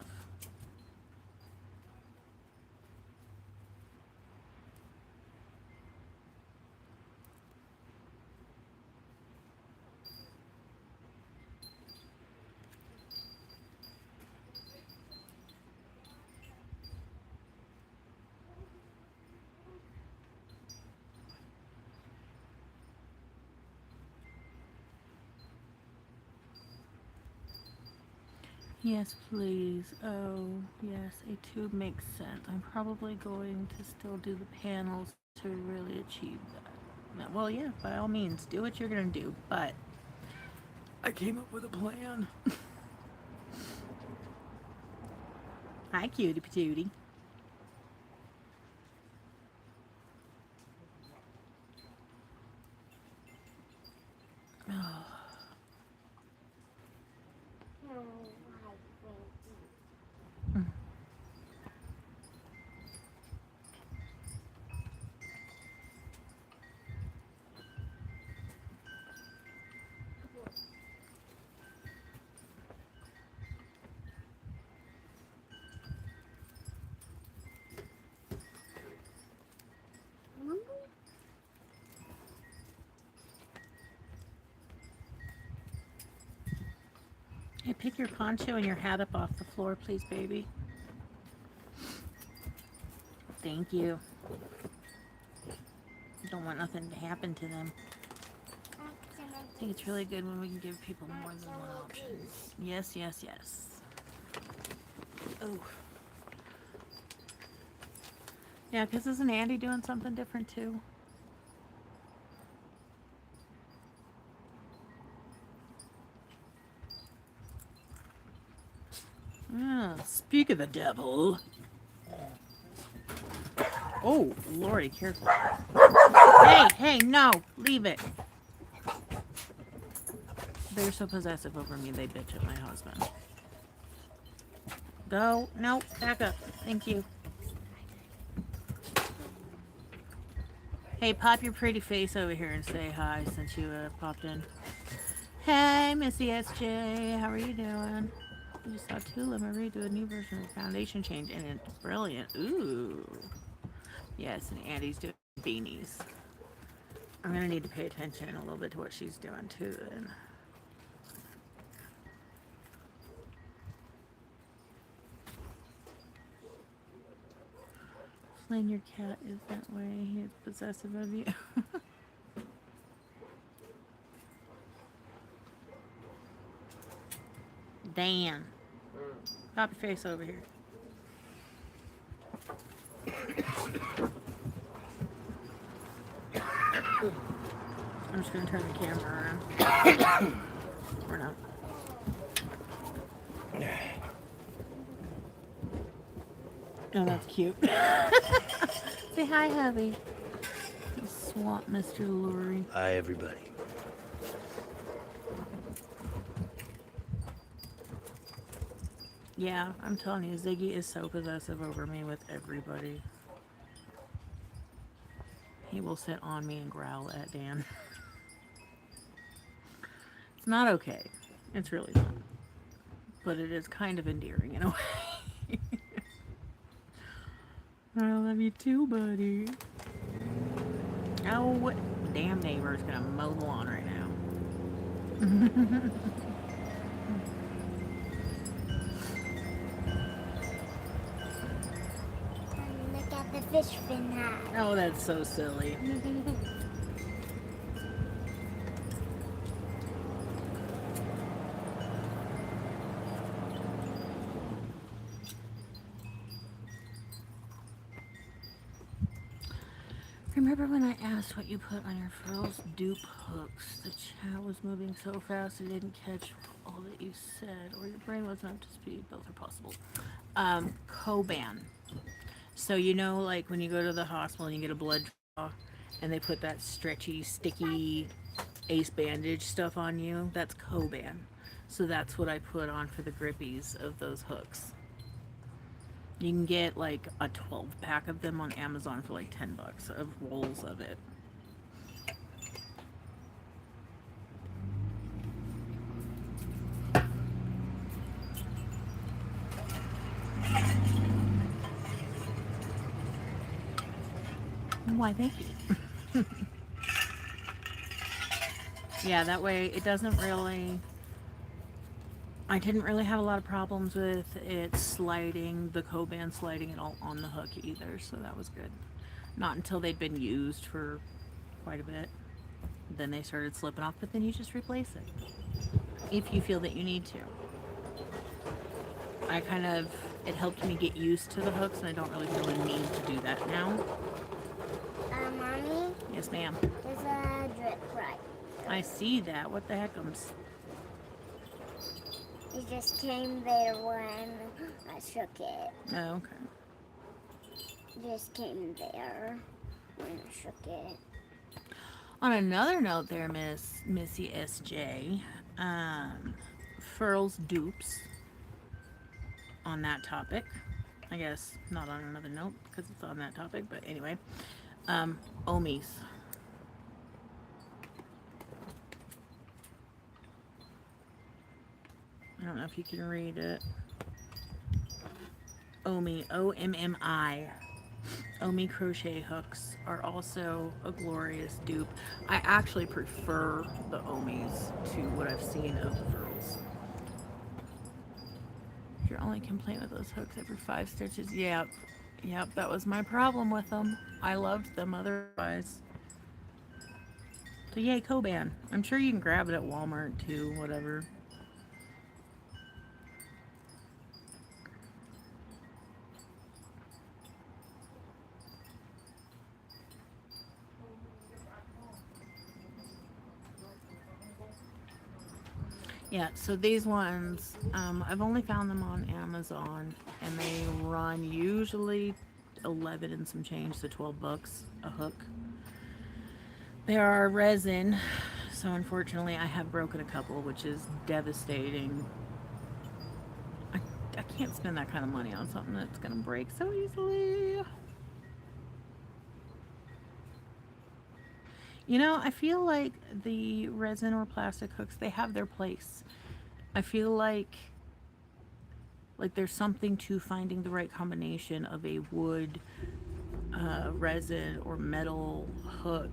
Yes, please. Oh, yes, a tube makes sense. I'm probably going to still do the panels to really achieve that. Well, yeah, by all means, do what you're going to do, but I came up with a plan. Hi, cutie patootie. Hey, pick your poncho and your hat up off the floor, please, baby. Thank you. Don't want nothing to happen to them. I think it's really good when we can give people more than one option. Yes, yes, yes. Oh. Yeah, because isn't Andy doing something different too? Speak of the devil. Oh, Lordy, careful. Hey, hey, no, leave it. They're so possessive over me, they bitch at my husband. Go. No, back up. Thank you. Hey, pop your pretty face over here and say hi since you popped in. Hey, Missy SJ, how are you doing? I just saw Tula Marie do a new version of Foundation Change, and it's brilliant. Ooh. Yes, and Andy's doing beanies. I'm going to need to pay attention a little bit to what she's doing, too, then. Flynn, your cat is that way. He's possessive of you. Dan. Pop your face over here. I'm just going to turn the camera around. Or not. Oh, that's cute. Say hi, hubby. Swamp Mr. Lurie. Hi, everybody. Yeah, I'm telling you, Ziggy is so possessive over me with everybody. He will sit on me and growl at Dan. It's not okay. It's really not. But it is kind of endearing in a way. I love you too, buddy. Oh, damn neighbor's gonna mow the lawn right now. Look at the fish fin hat. Oh, that's so silly. Remember when I asked what you put on your frills? Dupe hooks. The chat was moving so fast I didn't catch all that you said, or your brain wasn't up to speed. Both are possible. Coban. So you know, like when you go to the hospital and you get a blood draw, and they put that stretchy, sticky ace bandage stuff on you. That's Coban. So that's what I put on for the grippies of those hooks. You can get like a 12 pack of them on Amazon for like $10 of rolls of it. Why, thank you. Yeah, that way it doesn't really... I didn't really have a lot of problems with it sliding, the Coban sliding it all on the hook either, so that was good. Not until they'd been used for quite a bit. Then they started slipping off, but then you just replace it. If you feel that you need to. It helped me get used to the hooks, and I don't really feel a need to do that now. Mommy? Yes, ma'am. There's a drip right. I see that. What the heckums? It just came there when I shook it. Oh, okay. It just came there when I shook it. On another note there, Missy SJ, Furls dupes on that topic. I guess not on another note because it's on that topic, but anyway. Omis. I don't know if you can read it. Omi, OMMI. Omi crochet hooks are also a glorious dupe. I actually prefer the Omis to what I've seen of the furls. Your only complaint with those hooks every 5 stitches? Yep, that was my problem with them. I loved them otherwise. So yay, Koban. I'm sure you can grab it at Walmart too, whatever. Yeah, so these ones, I've only found them on Amazon, and they run usually 11 and some change to 12 bucks a hook. They are resin, so unfortunately I have broken a couple, which is devastating. I can't spend that kind of money on something that's going to break so easily. You know, I feel like the resin or plastic hooks, they have their place. I feel like there's something to finding the right combination of a wood, resin, or metal hook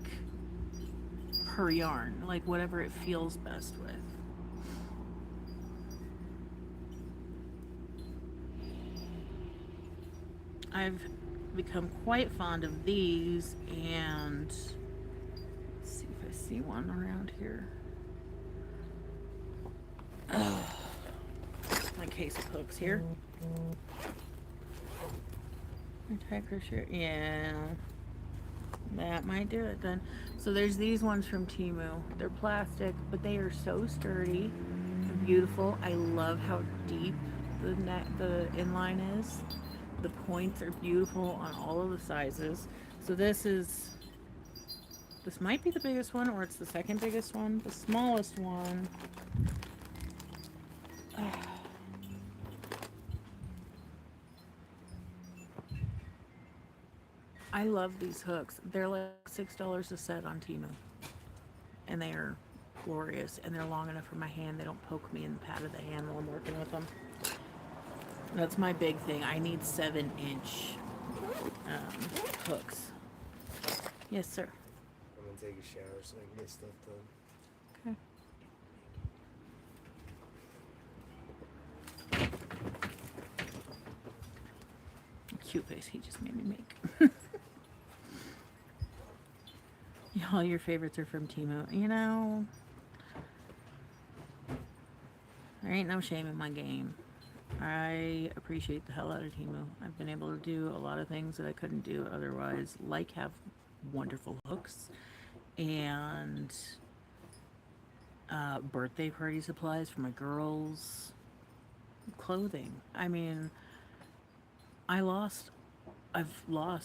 per yarn, like whatever it feels best with. I've become quite fond of these, and let's see if I see one around here. Oh, my case of hooks here. Crochet. Yeah, that might do it then. So there's these ones from Temu. They're plastic, but they are so sturdy. They're beautiful. I love how deep the inline is. The points are beautiful on all of the sizes. So this might be the biggest one, or it's the second biggest one. The smallest one. I love these hooks. They're like $6 a set on Temu. And they are glorious. And they're long enough for my hand. They don't poke me in the pad of the hand while I'm working with them. That's my big thing. I need 7-inch hooks. Yes, sir. I'm gonna take a shower so I can get stuff done. Okay. Cute face he just made me make. All your favorites are from Temu. You know, there ain't no shame in my game. I appreciate the hell out of Temu. I've been able to do a lot of things that I couldn't do otherwise, like have wonderful hooks and birthday party supplies for my girls, clothing. I mean, I've lost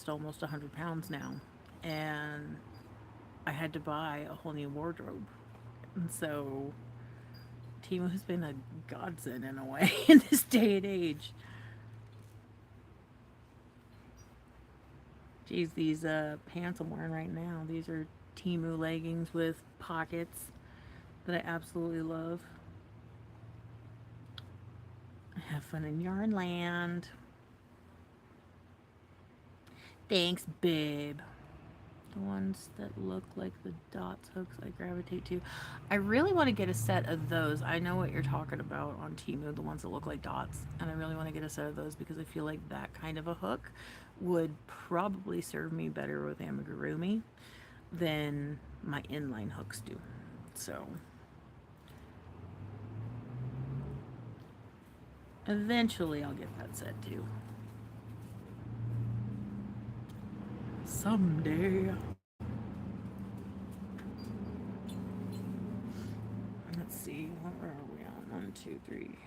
almost 100 pounds now, and I had to buy a whole new wardrobe. And so Temu has been a godsend in a way in this day and age. Geez, these pants I'm wearing right now, these are Temu leggings with pockets that I absolutely love. Have fun in yarn land. Thanks, babe. The ones that look like the dots hooks I gravitate to. I really want to get a set of those. I know what you're talking about on Temu, the ones that look like dots. And I really want to get a set of those because I feel like that kind of a hook would probably serve me better with amigurumi than my inline hooks do. So eventually I'll get that set too. Someday. Let's see, what are we on? 1, 2, 3.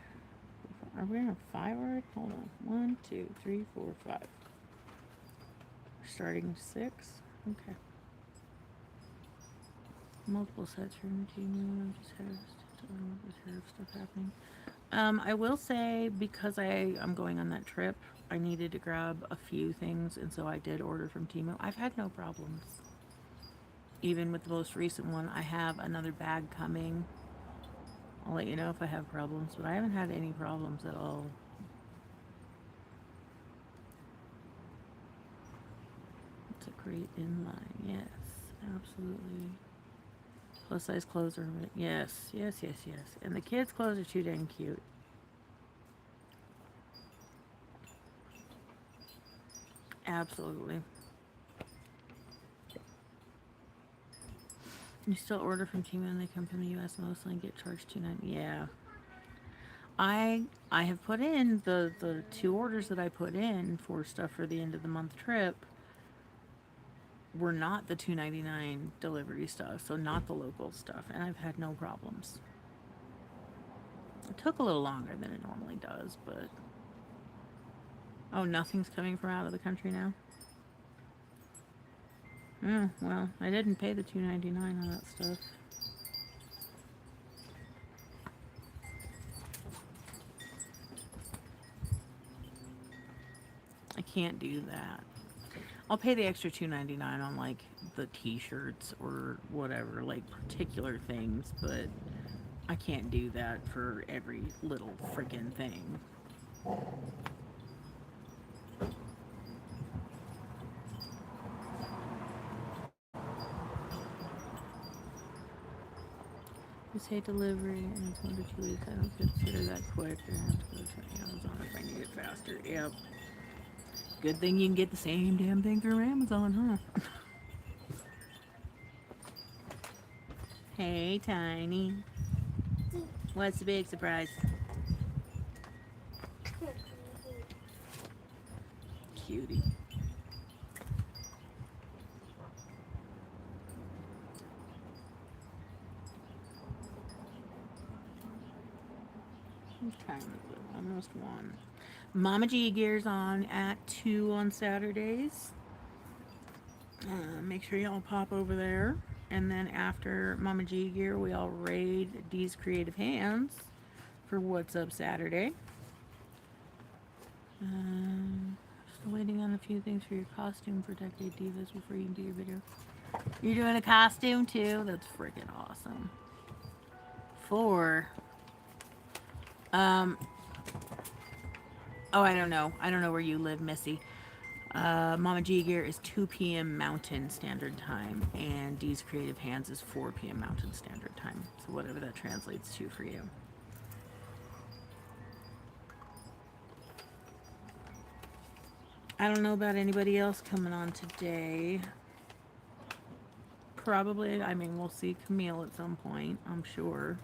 Are we on 5 already? Hold on. 1, 2, 3, 4, 5. We're starting 6. Okay. Multiple sets from Gmail. Just have stuff happening. I will say, because I'm going on that trip, I needed to grab a few things, and so I did order from Temu. I've had no problems. Even with the most recent one, I have another bag coming. I'll let you know if I have problems, but I haven't had any problems at all. It's a great inline, yes, absolutely. Plus size clothes are, yes, yes, yes, yes. And the kids' clothes are too dang cute. Absolutely. You still order from Temu and they come from the US mostly and get charged $2.90. Yeah. I have put in the 2 orders that I put in for stuff for the end of the month trip were not the $2.99 delivery stuff, so not the local stuff, and I've had no problems. It took a little longer than it normally does, but oh, nothing's coming from out of the country now? Oh, well, I didn't pay the $2.99 on that stuff. I can't do that. I'll pay the extra $2.99 on like the t-shirts or whatever, like particular things, but I can't do that for every little freaking thing. You say delivery and it's 1 to 2 weeks. I don't consider that quick. I have to go to Amazon if I need it faster. Yep. Good thing you can get the same damn thing through Amazon, huh? Hey, Tiny. What's the big surprise? Cutie. What time is it? Almost 1. Mama G Gear's on at 2 on Saturdays. Make sure y'all pop over there. And then after Mama G Gear, we all raid D's Creative Hands for What's Up Saturday. Still waiting on a few things for your costume for Decade Divas before you can do your video. You're doing a costume too? That's freaking awesome. Oh, I don't know. I don't know where you live, Missy. Mama G Gear is 2 p.m. Mountain Standard Time, and D's Creative Hands is 4 p.m. Mountain Standard Time. So whatever that translates to for you. I don't know about anybody else coming on today. Probably, I mean, we'll see Camille at some point, I'm sure.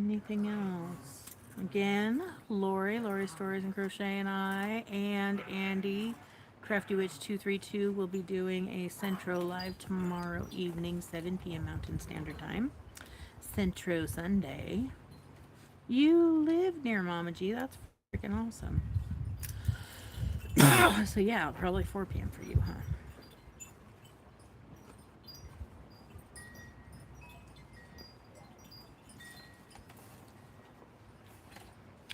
Anything else? Again, Lori Stories and Crochet and I, and Andy, Crafty Witch 232 will be doing a Centro live tomorrow evening, 7 p.m. Mountain Standard Time. Centro Sunday. You live near Mama G. That's freaking awesome. So yeah, probably 4 p.m. for you, huh?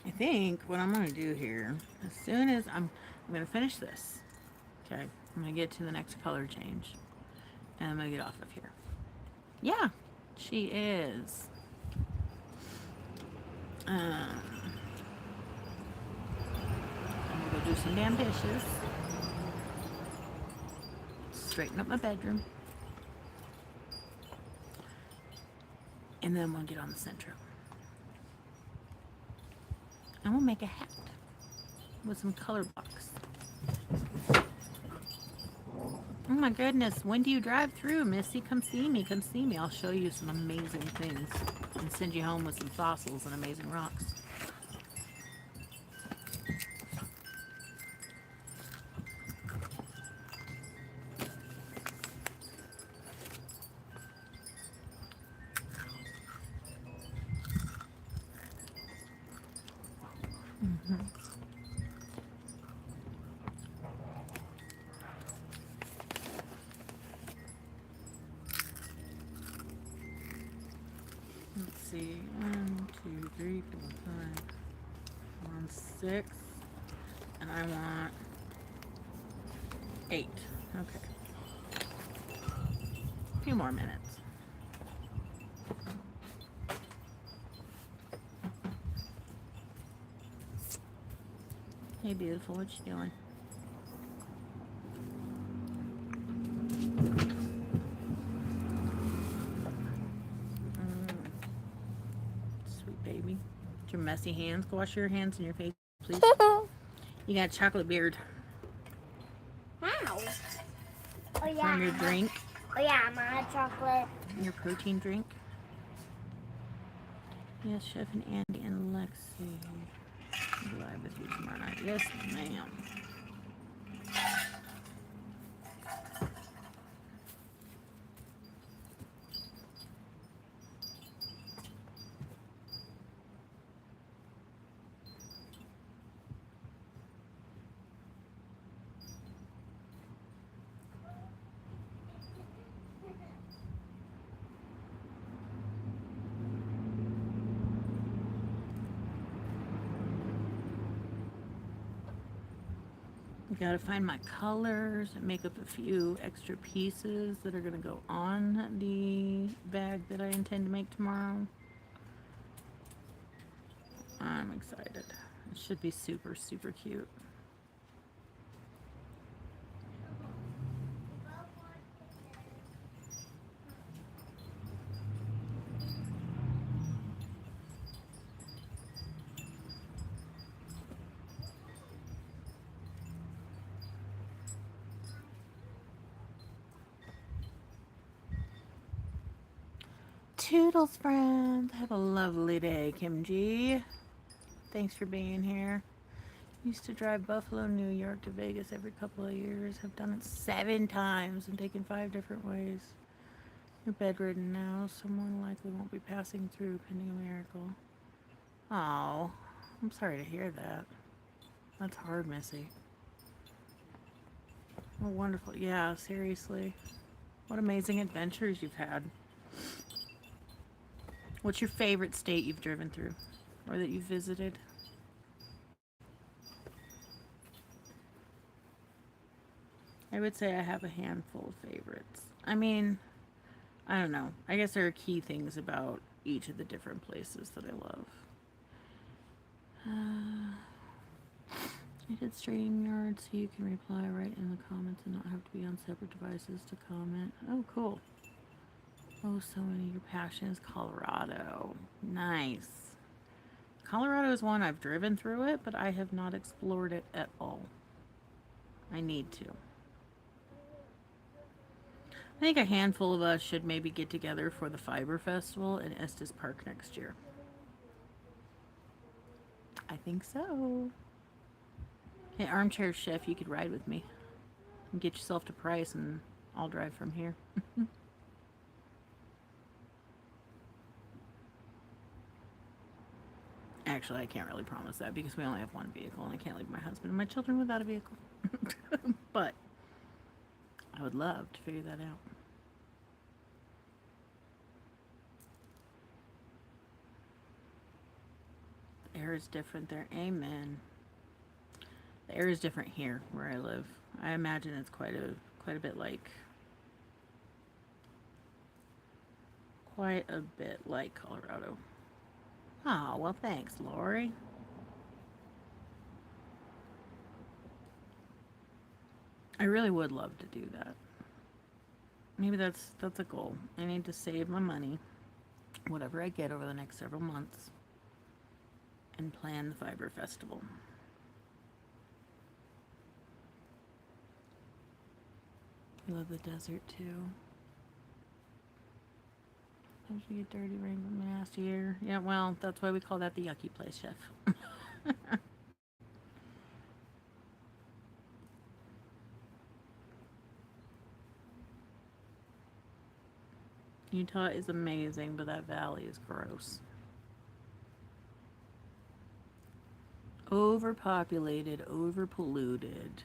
I think what I'm going to do here, as soon as I'm going to finish this, okay, I'm going to get to the next color change, and I'm going to get off of here. Yeah, she is. I'm going to go do some damn dishes, straighten up my bedroom, and then I'm going to get on the Centro. And we'll make a hat with some color blocks. Oh my goodness, when do you drive through, Missy? Come see me, come see me. I'll show you some amazing things and send you home with some fossils and amazing rocks. see. 1, 2, 3, 4, 5. I want 6. And I want 8. Okay. A few more minutes. Hey, beautiful. What you doing? Sweet baby. With your messy hands. Go wash your hands and your face, please. You got a chocolate beard. Wow. Oh yeah. From your drink. Oh yeah, my chocolate. Your protein drink. Yes, Chef and Andy and Lexi. I'll be live with you tomorrow night. Yes, ma'am. Gotta find my colors and make up a few extra pieces that are gonna go on the bag that I intend to make tomorrow. I'm excited. It should be super, super cute. Toodles, friends. Have a lovely day, Kim G. Thanks for being here. Used to drive Buffalo, New York to Vegas every couple of years. Have done it 7 times and taken 5 different ways. You're bedridden now. Someone likely won't be passing through pending a miracle. Oh, I'm sorry to hear that. That's hard, Missy. Oh, wonderful. Yeah, seriously. What amazing adventures you've had. What's your favorite state you've driven through or that you've visited? I would say I have a handful of favorites. I mean, I don't know. I guess there are key things about each of the different places that I love. I did StreamYard so you can reply right in the comments and not have to be on separate devices to comment. Oh, cool. Oh, so many. Your passion is Colorado. Nice. Colorado is one I've driven through it, but I have not explored it at all. I need to. I think a handful of us should maybe get together for the Fiber Festival in Estes Park next year. I think so. Hey, Armchair Chef, you could ride with me. And get yourself to Price and I'll drive from here. Actually, I can't really promise that because we only have one vehicle and I can't leave my husband and my children without a vehicle. But I would love to figure that out. The air is different there. Amen. The air is different here where I live. I imagine it's quite a bit like Colorado. Oh, well, thanks, Lori. I really would love to do that. Maybe that's a goal. I need to save my money, whatever I get over the next several months, and plan the Fiber Festival. I love the desert too. Sometimes we get dirty rain from last year. Yeah, well, that's why we call that the yucky place, Chef. Utah is amazing, but that valley is gross. Overpopulated, overpolluted.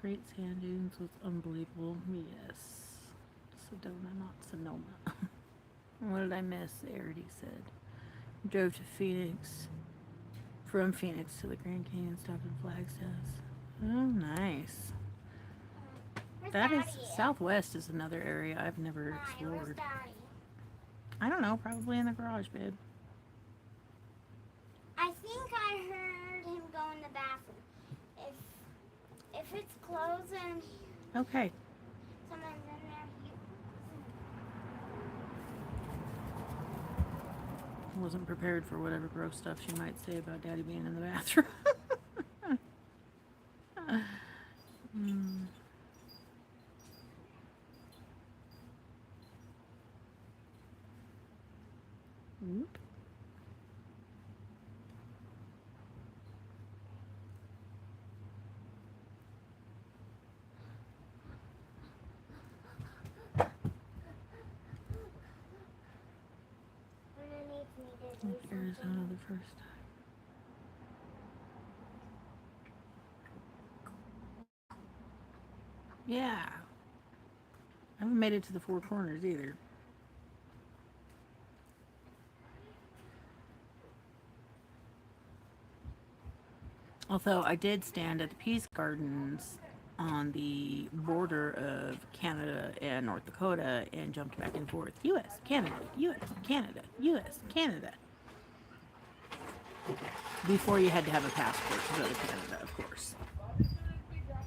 Great sand dunes was unbelievable. Yes. Sedona, not Sonoma. What did I miss? They already said. Drove to Phoenix. From Phoenix to the Grand Canyon, stopped in Flagstaff. Oh, nice. Where's That is Daddy? Southwest is another area I've never Why? Where's explored. Daddy? I don't know, probably in the garage, babe. I think I heard him go in the bathroom. If it's closed and Okay. someone's in there, Wasn't prepared for whatever gross stuff she might say about Daddy being in the bathroom. Mm. Oop. underneath me to do Went to Arizona something. the first time. Yeah. I haven't made it to the Four Corners either. Although I did stand at the Peace Gardens on the border of Canada and North Dakota and jumped back and forth. US, Canada, US, Canada, US, Canada. Before you had to have a passport to go to Canada, of course.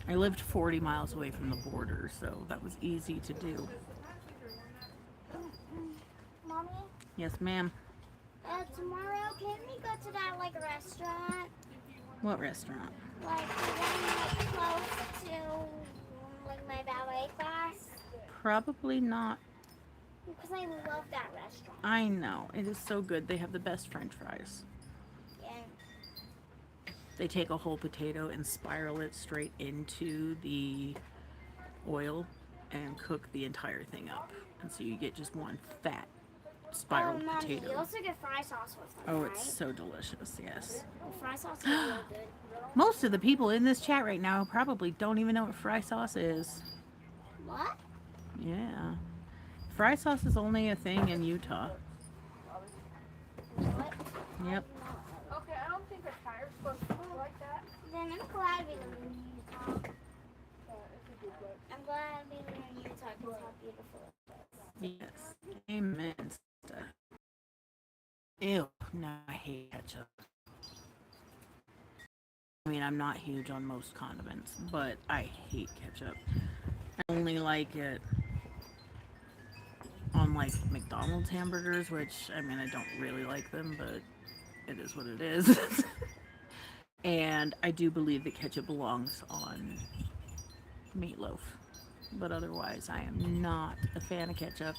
I lived 40 miles away from the border, so that was easy to do. Mommy, Yes, ma'am. tomorrow can we go to that like restaurant? What restaurant? Like the one like close to like my ballet class? Probably not. Because I love that restaurant. I know. It is so good. They have the best French fries. And They take a whole potato and spiral it straight into the oil and cook the entire thing up. And so you get just one fat spiraled Mommy, you potato. also get fry sauce with them, Oh, right? it's so delicious, yes. Oh, fry sauce is real good. Most of the people in this chat right now probably don't even know what fry sauce is. What? Yeah. Fry sauce is only a thing in Utah. What? Yep. Okay, I don't think a tire's supposed to look like that. Then I'm glad we live in Utah. It's a good look. I'm glad we live in Utah because how beautiful it is. Yes. Amen. Sister. Ew. No, I hate ketchup. I mean, I'm not huge on most condiments, but I hate ketchup. I only like it on like McDonald's hamburgers, which I mean, I don't really like them, but it is what it is. And I do believe that ketchup belongs on meatloaf, but otherwise, I am not a fan of ketchup.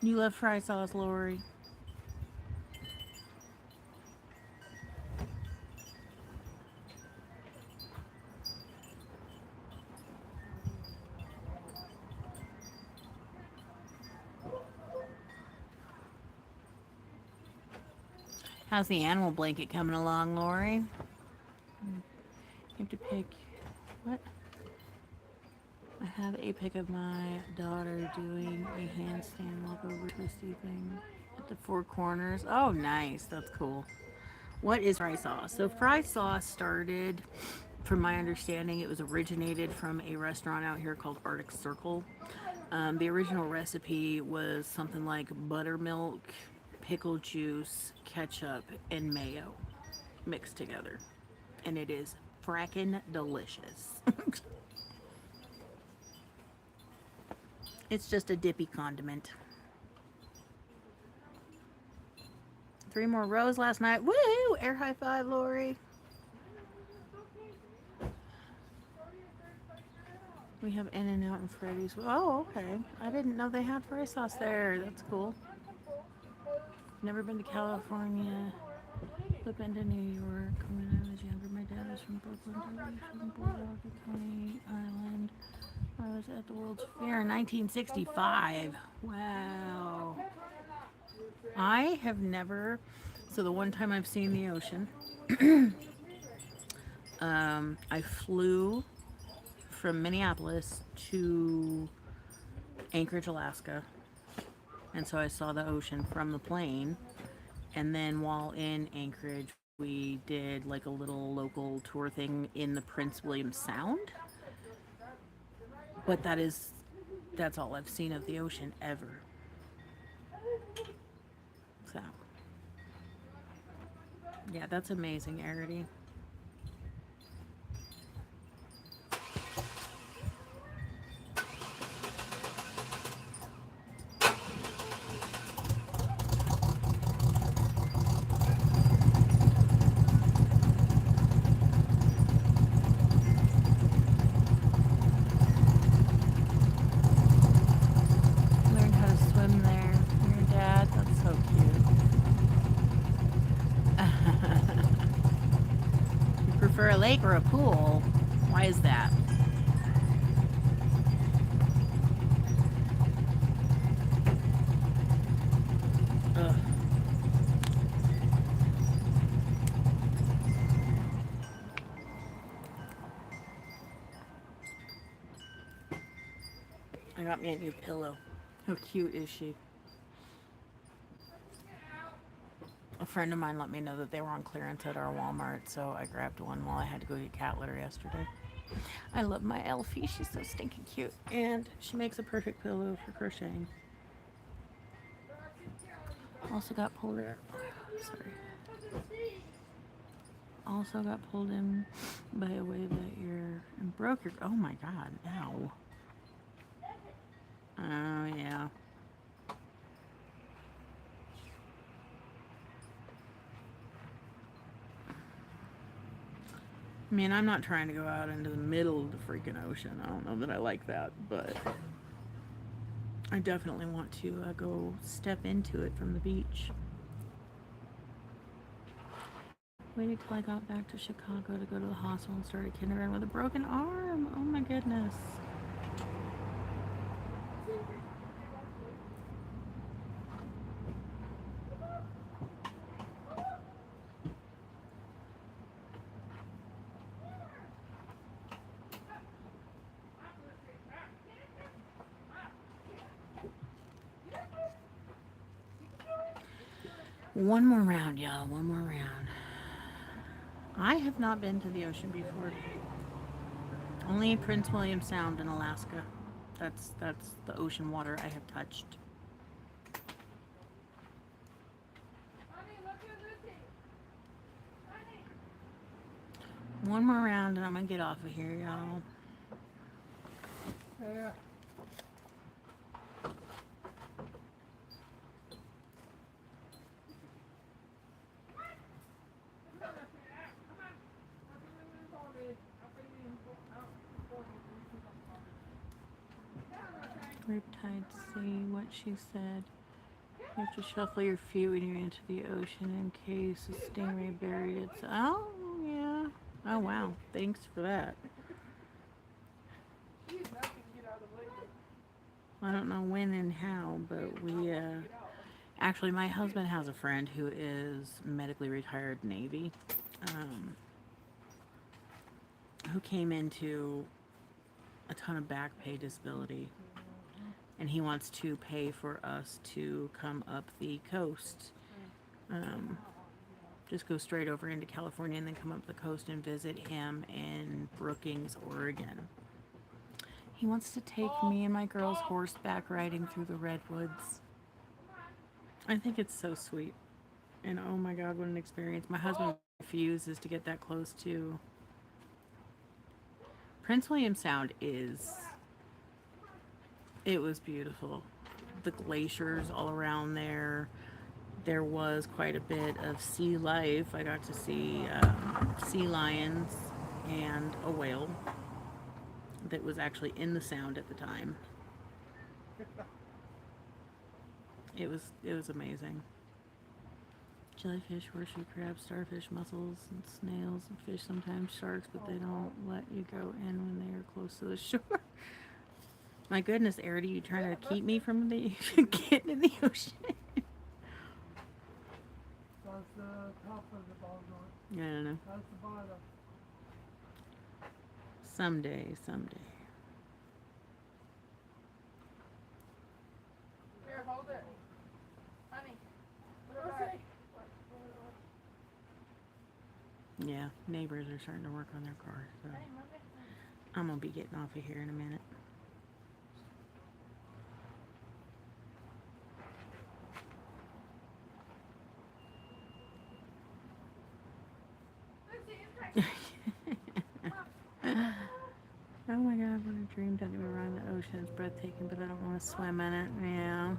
You love fry sauce, Lori? How's the animal blanket coming along, Lori? You have to pick what? I have a pic of my daughter doing a handstand walkover twisty thing at the Four Corners. Oh, nice. That's cool. What is fry sauce? So fry sauce started, from my understanding, it was originated from a restaurant out here called Arctic Circle. The original recipe was something like buttermilk, pickle juice, ketchup, and mayo mixed together. And it is frackin' delicious. It's just a dippy condiment. 3 more rows last night. Woo! Air high five, Lori. We have In-N-Out and Freddy's. Oh, okay. I didn't know they had fry sauce there. That's cool. Never been to California. But been to New York when I was younger. My dad was from Brooklyn, from Boardwalk, Coney Island. I was at the World's Fair in 1965. Wow. I have never. So the one time I've seen the ocean, I flew from Minneapolis to Anchorage, Alaska, and so I saw the ocean from the plane. And then while in Anchorage, we did like a little local tour thing in the Prince William Sound. But that's all I've seen of the ocean ever. So, yeah, that's amazing, Arity. Learned how to swim there. Your dad, that's so cute. You prefer a lake or a pool? Why is that? Ugh. I got me a new pillow. How cute is she? A friend of mine let me know that they were on clearance at our Walmart, so I grabbed one while I had to go get cat litter yesterday. I love my Elfie. She's so stinking cute. And she makes a perfect pillow for crocheting. Also got pulled in. Sorry. Also got pulled in by a wave that you're and broke your. Oh my god! Ow. Oh yeah. I mean, I'm not trying to go out into the middle of the freaking ocean. I don't know that I like that, but I definitely want to go step into it from the beach. Waited till I got back to Chicago to go to the hospital and started kindergarten with a broken arm. Oh my goodness. One more round, y'all. One more round. I have not been to the ocean before. Only Prince William Sound in Alaska. That's the ocean water I have touched. One more round and I'm gonna get off of here, y'all. Yeah. Riptide see what she said. You have to shuffle your feet when you're into the ocean in case a stingray buried its. Oh, yeah. Oh, wow. Thanks for that. I don't know when and how, but we, actually, my husband has a friend who is medically retired Navy, who came into a ton of back pay disability. And he wants to pay for us to come up the coast. Just go straight over into California and then come up the coast and visit him in Brookings, Oregon. He wants to take me and my girls horseback riding through the redwoods. I think it's so sweet. And oh my god, what an experience. My husband refuses to get that close to. Prince William Sound it was beautiful. The glaciers all around there. There was quite a bit of sea life. I got to see sea lions and a whale that was actually in the sound at the time. It was amazing. Jellyfish, horseshoe crabs, starfish, mussels, and snails, and fish, sometimes sharks, but they don't let you go in when they are close to the shore. My goodness, Arity, you trying to keep me from getting in the ocean? That's the top of the ball joint. I don't know. That's the bottom. Someday, someday. Here, hold it. Honey, put it back. Yeah, neighbors are starting to work on their cars, so Hey, move it. I'm gonna be getting off of here in a minute. Lucy, it's right. Oh my god, what a dream. Don't get me wrong, the ocean is breathtaking, but I don't want to swim in it. Yeah.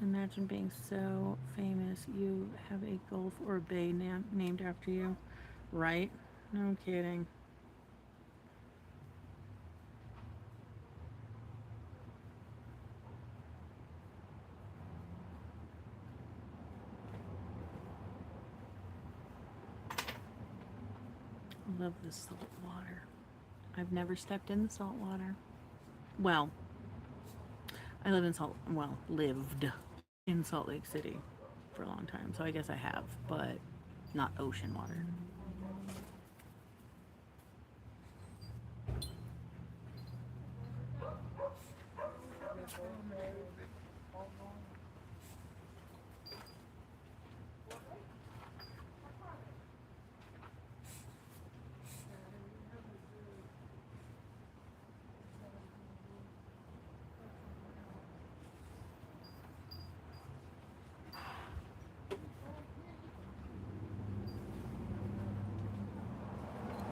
Imagine being so famous you have a gulf or bay named after you. Right? No kidding. I love the salt water. I've never stepped in the salt water. Well, I lived in Salt Lake City for a long time, so I guess I have, but not ocean water.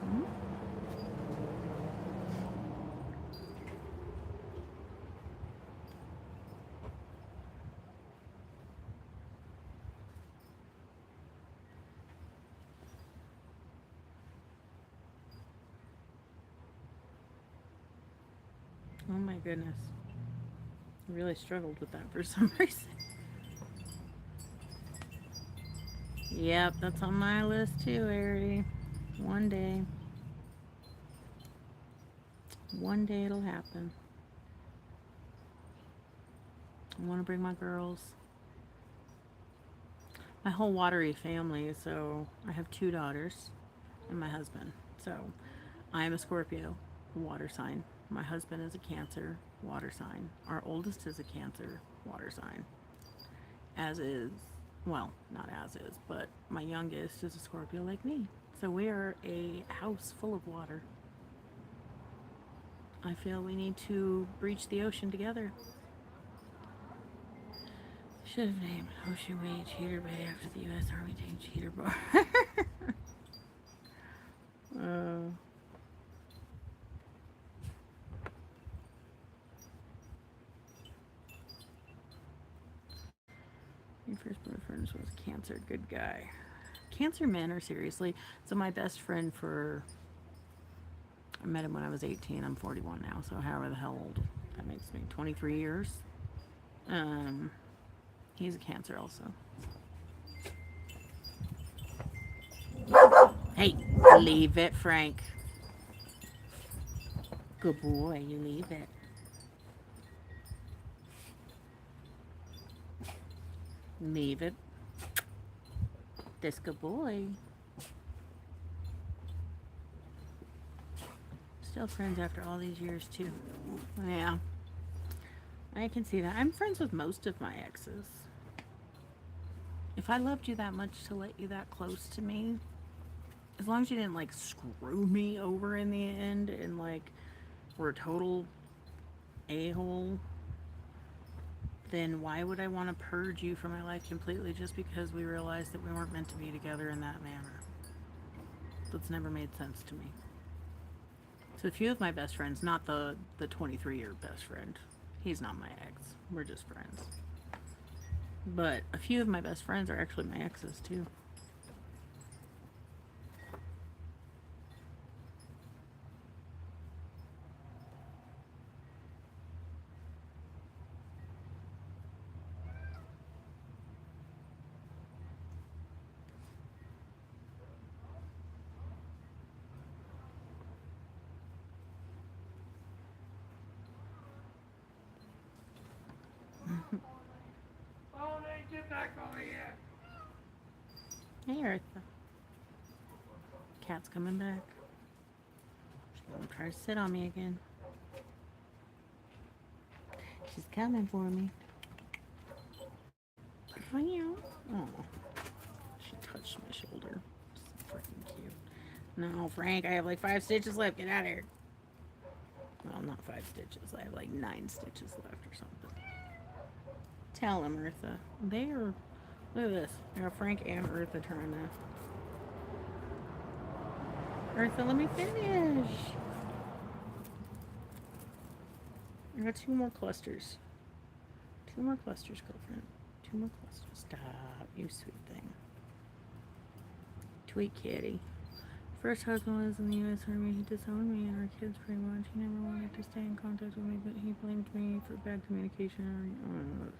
Hmm? Oh my goodness. I really struggled with that for some reason. Yep, that's on my list too, Arity. One day. One day it'll happen. I want to bring my girls. My whole watery family, so I have 2 daughters and my husband. So I am a Scorpio, water sign. My husband is a Cancer, water sign. Our oldest is a Cancer, water sign. As is, well, not as is, but my youngest is a Scorpio like me. So we are a house full of water. I feel we need to breach the ocean together. Should have named Ocean Way Cheater Bay after the U.S. Army tank Cheater Bar. My first boyfriend was a Cancer, good guy. Cancer men are seriously. So my best friend I met him when I was 18. I'm 41 now, so however the hell old that makes me. 23 years. He's a Cancer also. Hey, leave it, Frank. Good boy, you leave it. Leave it. This good boy. Still friends after all these years, too. Yeah. I can see that. I'm friends with most of my exes. If I loved you that much to let you that close to me, as long as you didn't, like, screw me over in the end and, like, were a total a-hole, then why would I want to purge you from my life completely just because we realized that we weren't meant to be together in that manner? That's never made sense to me. So a few of my best friends, not the 23-year best friend. He's not my ex. We're just friends. But a few of my best friends are actually my exes too. Oh, they get back over here. Hey, Eartha. Cat's coming back. She's gonna try to sit on me again. She's coming for me. Oh, she touched my shoulder. So freaking cute. No, Frank, I have like 5 stitches left. Get out of here. Well, not 5 stitches. I have like 9 stitches left or something. Tell him, Eartha. They are. Look at this. You know, Frank and Eartha trying to. Eartha, let me finish. I got 2 more clusters. 2 more clusters, girlfriend. 2 more clusters. Stop, you sweet thing. Tweet kitty. First husband was in the U.S. Army. He disowned me and our kids pretty much. He never wanted to stay in contact with me, but he blamed me for bad communication.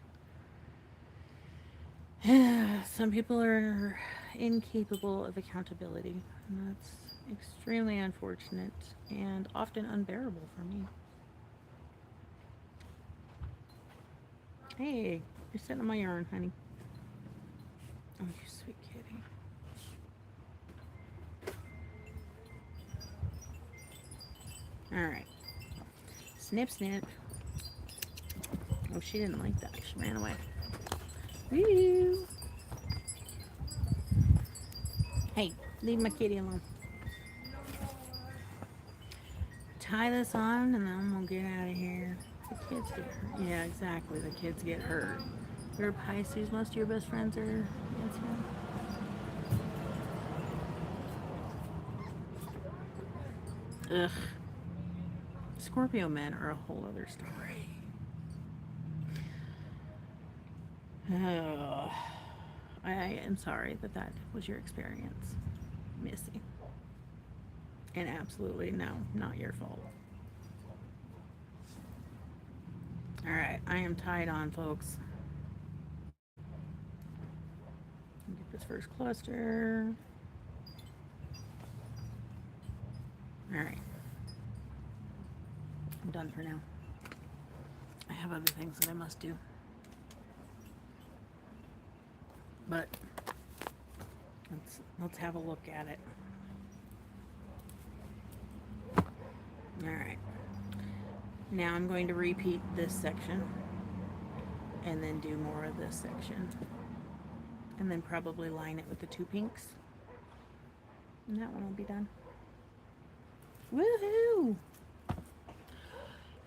Some people are incapable of accountability, and that's extremely unfortunate and often unbearable for me. Hey, you're sitting on my yarn, honey. Oh, you sweet kitty. Alright. Snip, snip. Oh, she didn't like that. She ran away. Woo! Hey, leave my kitty alone. Tie this on and then I'm gonna get out of here. The kids get hurt. Yeah, exactly. The kids get hurt. You're a Pisces. Most of your best friends are. Yes, yeah. Ugh. Scorpio men are a whole other story. Oh, I am sorry that that was your experience, Missy. And absolutely no, not your fault. Alright, I am tied on, folks. Get this first cluster. Alright. I'm done for now. I have other things that I must do. But let's have a look at it. Alright. Now I'm going to repeat this section and then do more of this section. And then probably line it with the 2 pinks. And that one will be done. Woohoo!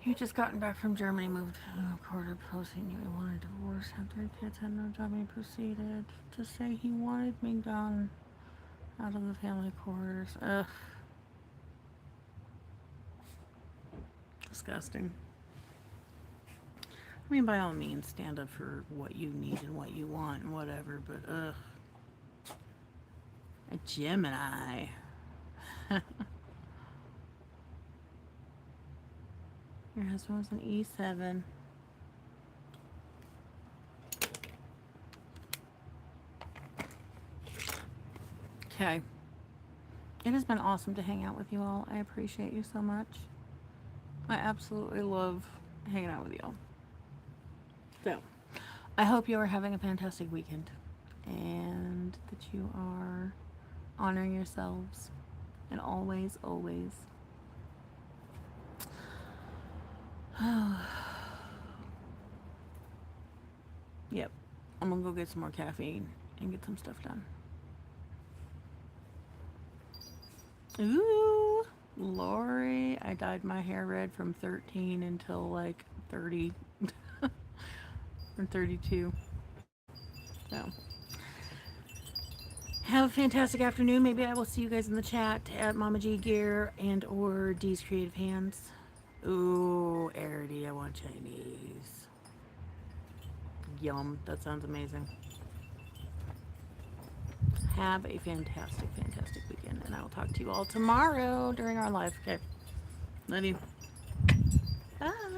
You just gotten back from Germany, moved to a quarter posting you wanted a divorce, had 3 kids, had no job, and he proceeded to say he wanted me gone out of the family quarters. Ugh. Disgusting. I mean, by all means, stand up for what you need and what you want and whatever, but ugh. A Gemini. Your husband was an E7. Okay. It has been awesome to hang out with you all. I appreciate you so much. I absolutely love hanging out with y'all. So, I hope you are having a fantastic weekend and that you are honoring yourselves and always, always. Yep. I'm gonna go get some more caffeine and get some stuff done. Ooh, Lori, I dyed my hair red from 13 until like 30 or 32. So, have a fantastic afternoon. Maybe I will see you guys in the chat at Mama G Gear and or D's Creative Hands. Ooh, Arity, I want Chinese. Yum, that sounds amazing. Have a fantastic, fantastic weekend, and I will talk to you all tomorrow during our live. Okay. Love you. Bye.